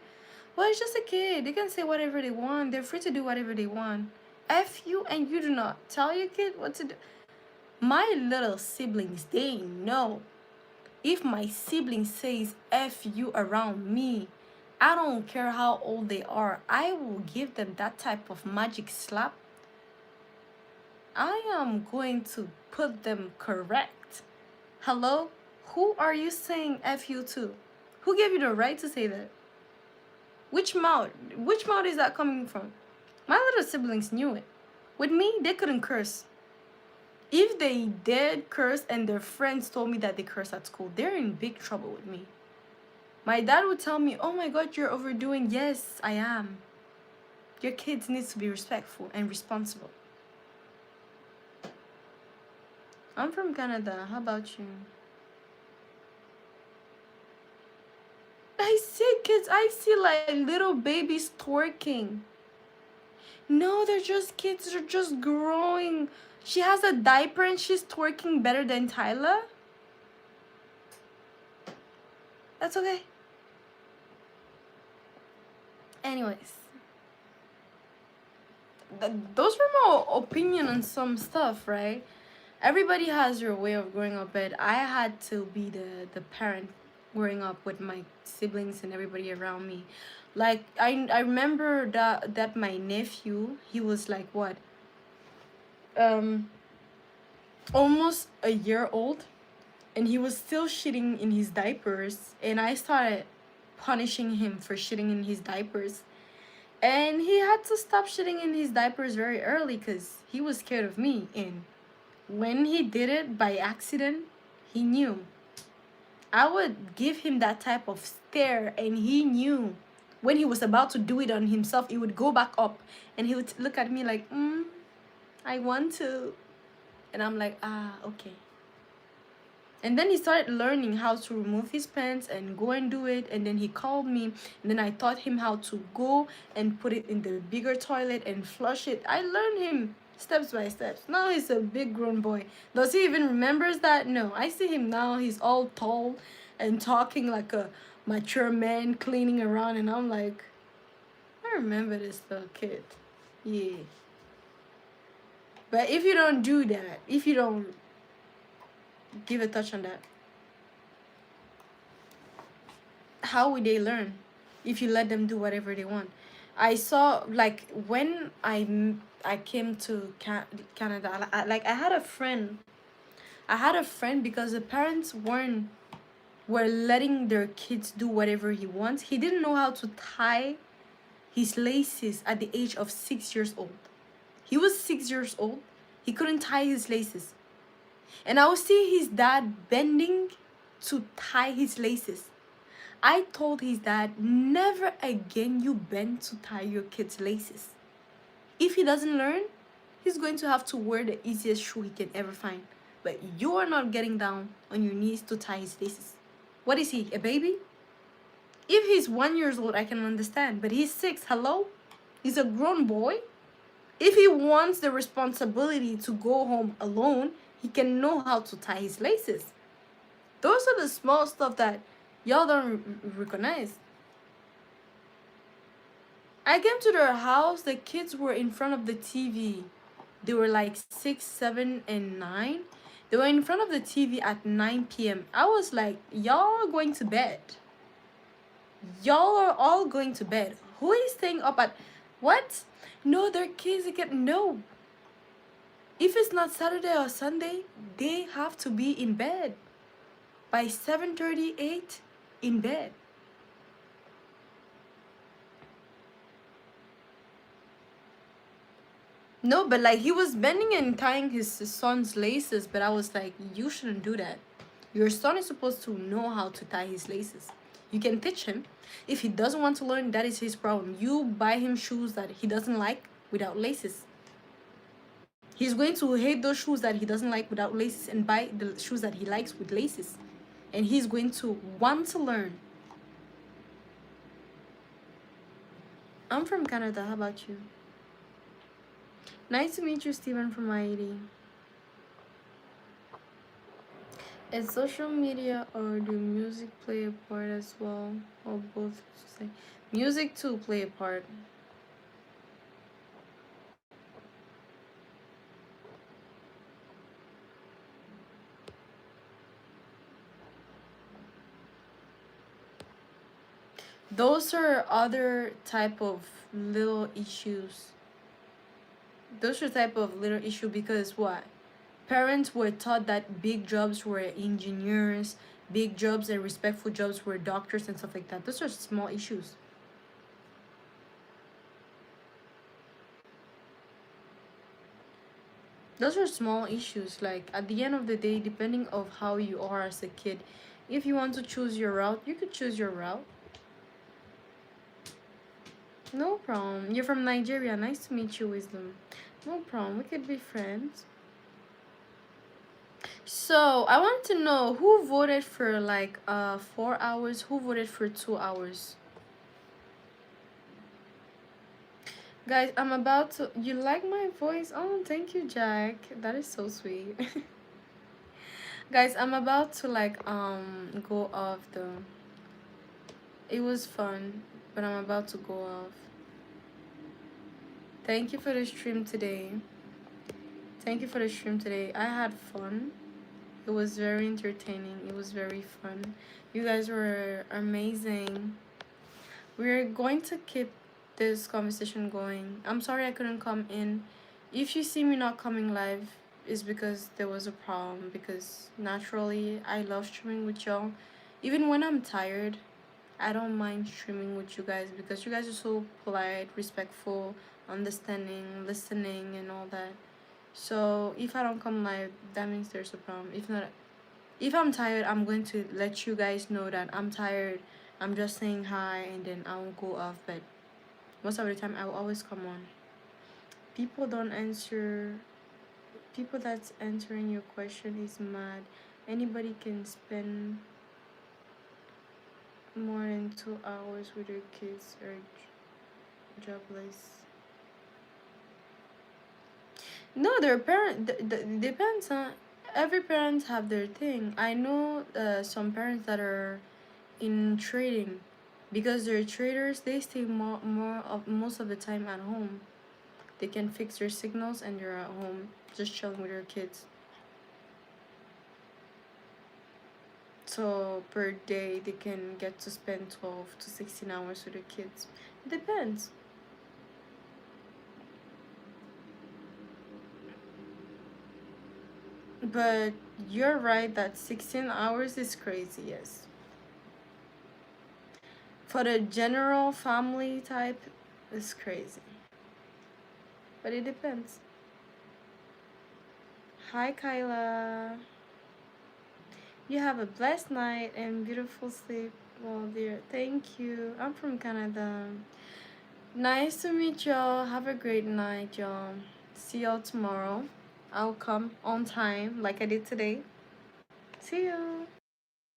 Well, it's just a kid. They can say whatever they want. They're free to do whatever they want. F you, and you do not tell your kid what to do. My little siblings, they know. If my sibling says F you around me, I don't care how old they are, I will give them that type of magic slap. I am going to put them correct. Hello? Who are you saying F you to? Who gave you the right to say that? Which mouth is that coming from? My little siblings knew it. With me, they couldn't curse. If they did curse and their friends told me that they curse at school, they're in big trouble with me. My dad would tell me, oh my God, you're overdoing. Yes, I am. Your kids need to be respectful and responsible. I'm from Canada. How about you? I see kids. I see like little babies twerking. No, they're just kids. They're just growing. She has a diaper and she's twerking better than Tyler. That's okay. Anyways, those were my opinion on some stuff, right? Everybody has their way of growing up, but I had to be the parent growing up with my siblings and everybody around me. Like I remember that my nephew, he was like what, um almost a year old, and he was still shitting in his diapers, and I started punishing him for shitting in his diapers, and he had to stop shitting in his diapers very early because he was scared of me. And when he did it by accident, he knew. I would give him that type of stare, and he knew. When he was about to do it on himself, he would go back up and he would look at me like, I want to. And I'm like, okay. And then he started learning how to remove his pants and go and do it. And then he called me. And then I taught him how to go and put it in the bigger toilet and flush it. I learned him steps by steps. Now he's a big grown boy. Does he even remembers that? No. I see him now. He's all tall and talking like a mature man, cleaning around. And I'm like, I remember this little kid. Yeah. But if you don't do that, if you don't give a touch on that, how would they learn if you let them do whatever they want? I saw, like, when I came to Canada, I had a friend. I had a friend because the parents were letting their kids do whatever he wants. He didn't know how to tie his laces at the age of 6 years old. He was 6 years old. He couldn't tie his laces. And I would see his dad bending to tie his laces. I told his dad, never again you bend to tie your kid's laces. If he doesn't learn, he's going to have to wear the easiest shoe he can ever find. But you are not getting down on your knees to tie his laces. What is he, a baby? If he's 1 year old, I can understand. But he's 6, hello? He's a grown boy. If he wants the responsibility to go home alone, he can know how to tie his laces. Those are the small stuff that y'all don't recognize. I came to their house, the kids were in front of the TV. They were like 6, 7, and 9. They were in front of the TV at 9 p.m. I was like, y'all are going to bed. Y'all are all going to bed. Who is staying up at what? No, they're kids again. No. If it's not Saturday or Sunday, they have to be in bed. By 7:38, in bed. No, but like he was bending and tying his son's laces, but I was like, you shouldn't do that. Your son is supposed to know how to tie his laces. You can teach him. If he doesn't want to learn, that is his problem. You buy him shoes that he doesn't like without laces. He's going to hate those shoes that he doesn't like without laces and buy the shoes that he likes with laces. And he's going to want to learn. I'm from Canada. How about you? Nice to meet you, Steven from Haiti. Is social media or do music play a part as well? Or both? Say music too play a part. Those are other type of little issues. Those are type of little issue because what? Parents were taught that big jobs were engineers, big jobs and respectful jobs were doctors and stuff like that. Those are small issues. Those are small issues. Like at the end of the day, depending of how you are as a kid, if you want to choose your route, you could choose your route. No problem. You're from Nigeria. Nice to meet you, Wisdom. No problem. We could be friends. So I want to know who voted for like 4 hours, who voted for 2 hours. Guys, I'm about to, you like my voice? Oh, thank you, Jack. That is so sweet. Guys, I'm about to like go off the It was fun, but I'm about to go off. Thank you for the stream today. Thank you for the stream today. I had fun. It was very entertaining. It was very fun. You guys were amazing. We're going to keep this conversation going. I'm sorry I couldn't come in. If you see me not coming live, it's because there was a problem. Because naturally, I love streaming with y'all. Even when I'm tired, I don't mind streaming with you guys because you guys are so polite, respectful, understanding, listening, and all that. So if I don't come live, that means there's a problem. If not, if I'm tired, I'm going to let you guys know that I'm tired. I'm just saying hi and then I won't go off. But most of the time, I will always come on. People don't answer. People that's answering your question is mad. Anybody can spend more than 2 hours with your kids or jobless. No, their parent depends on every parent have their thing. I know some parents that are in trading because they're traders. They stay more of most of the time at home. They can fix their signals and they're at home just chilling with their kids. So per day they can get to spend 12 to 16 hours with their kids. It depends. But you're right that 16 hours is crazy, yes. For the general family type, it's crazy. But it depends. Hi, Kyla. You have a blessed night and beautiful sleep. Well, dear, thank you. I'm from Canada. Nice to meet y'all. Have a great night, y'all. See y'all tomorrow. I'll come on time like I did today. See you.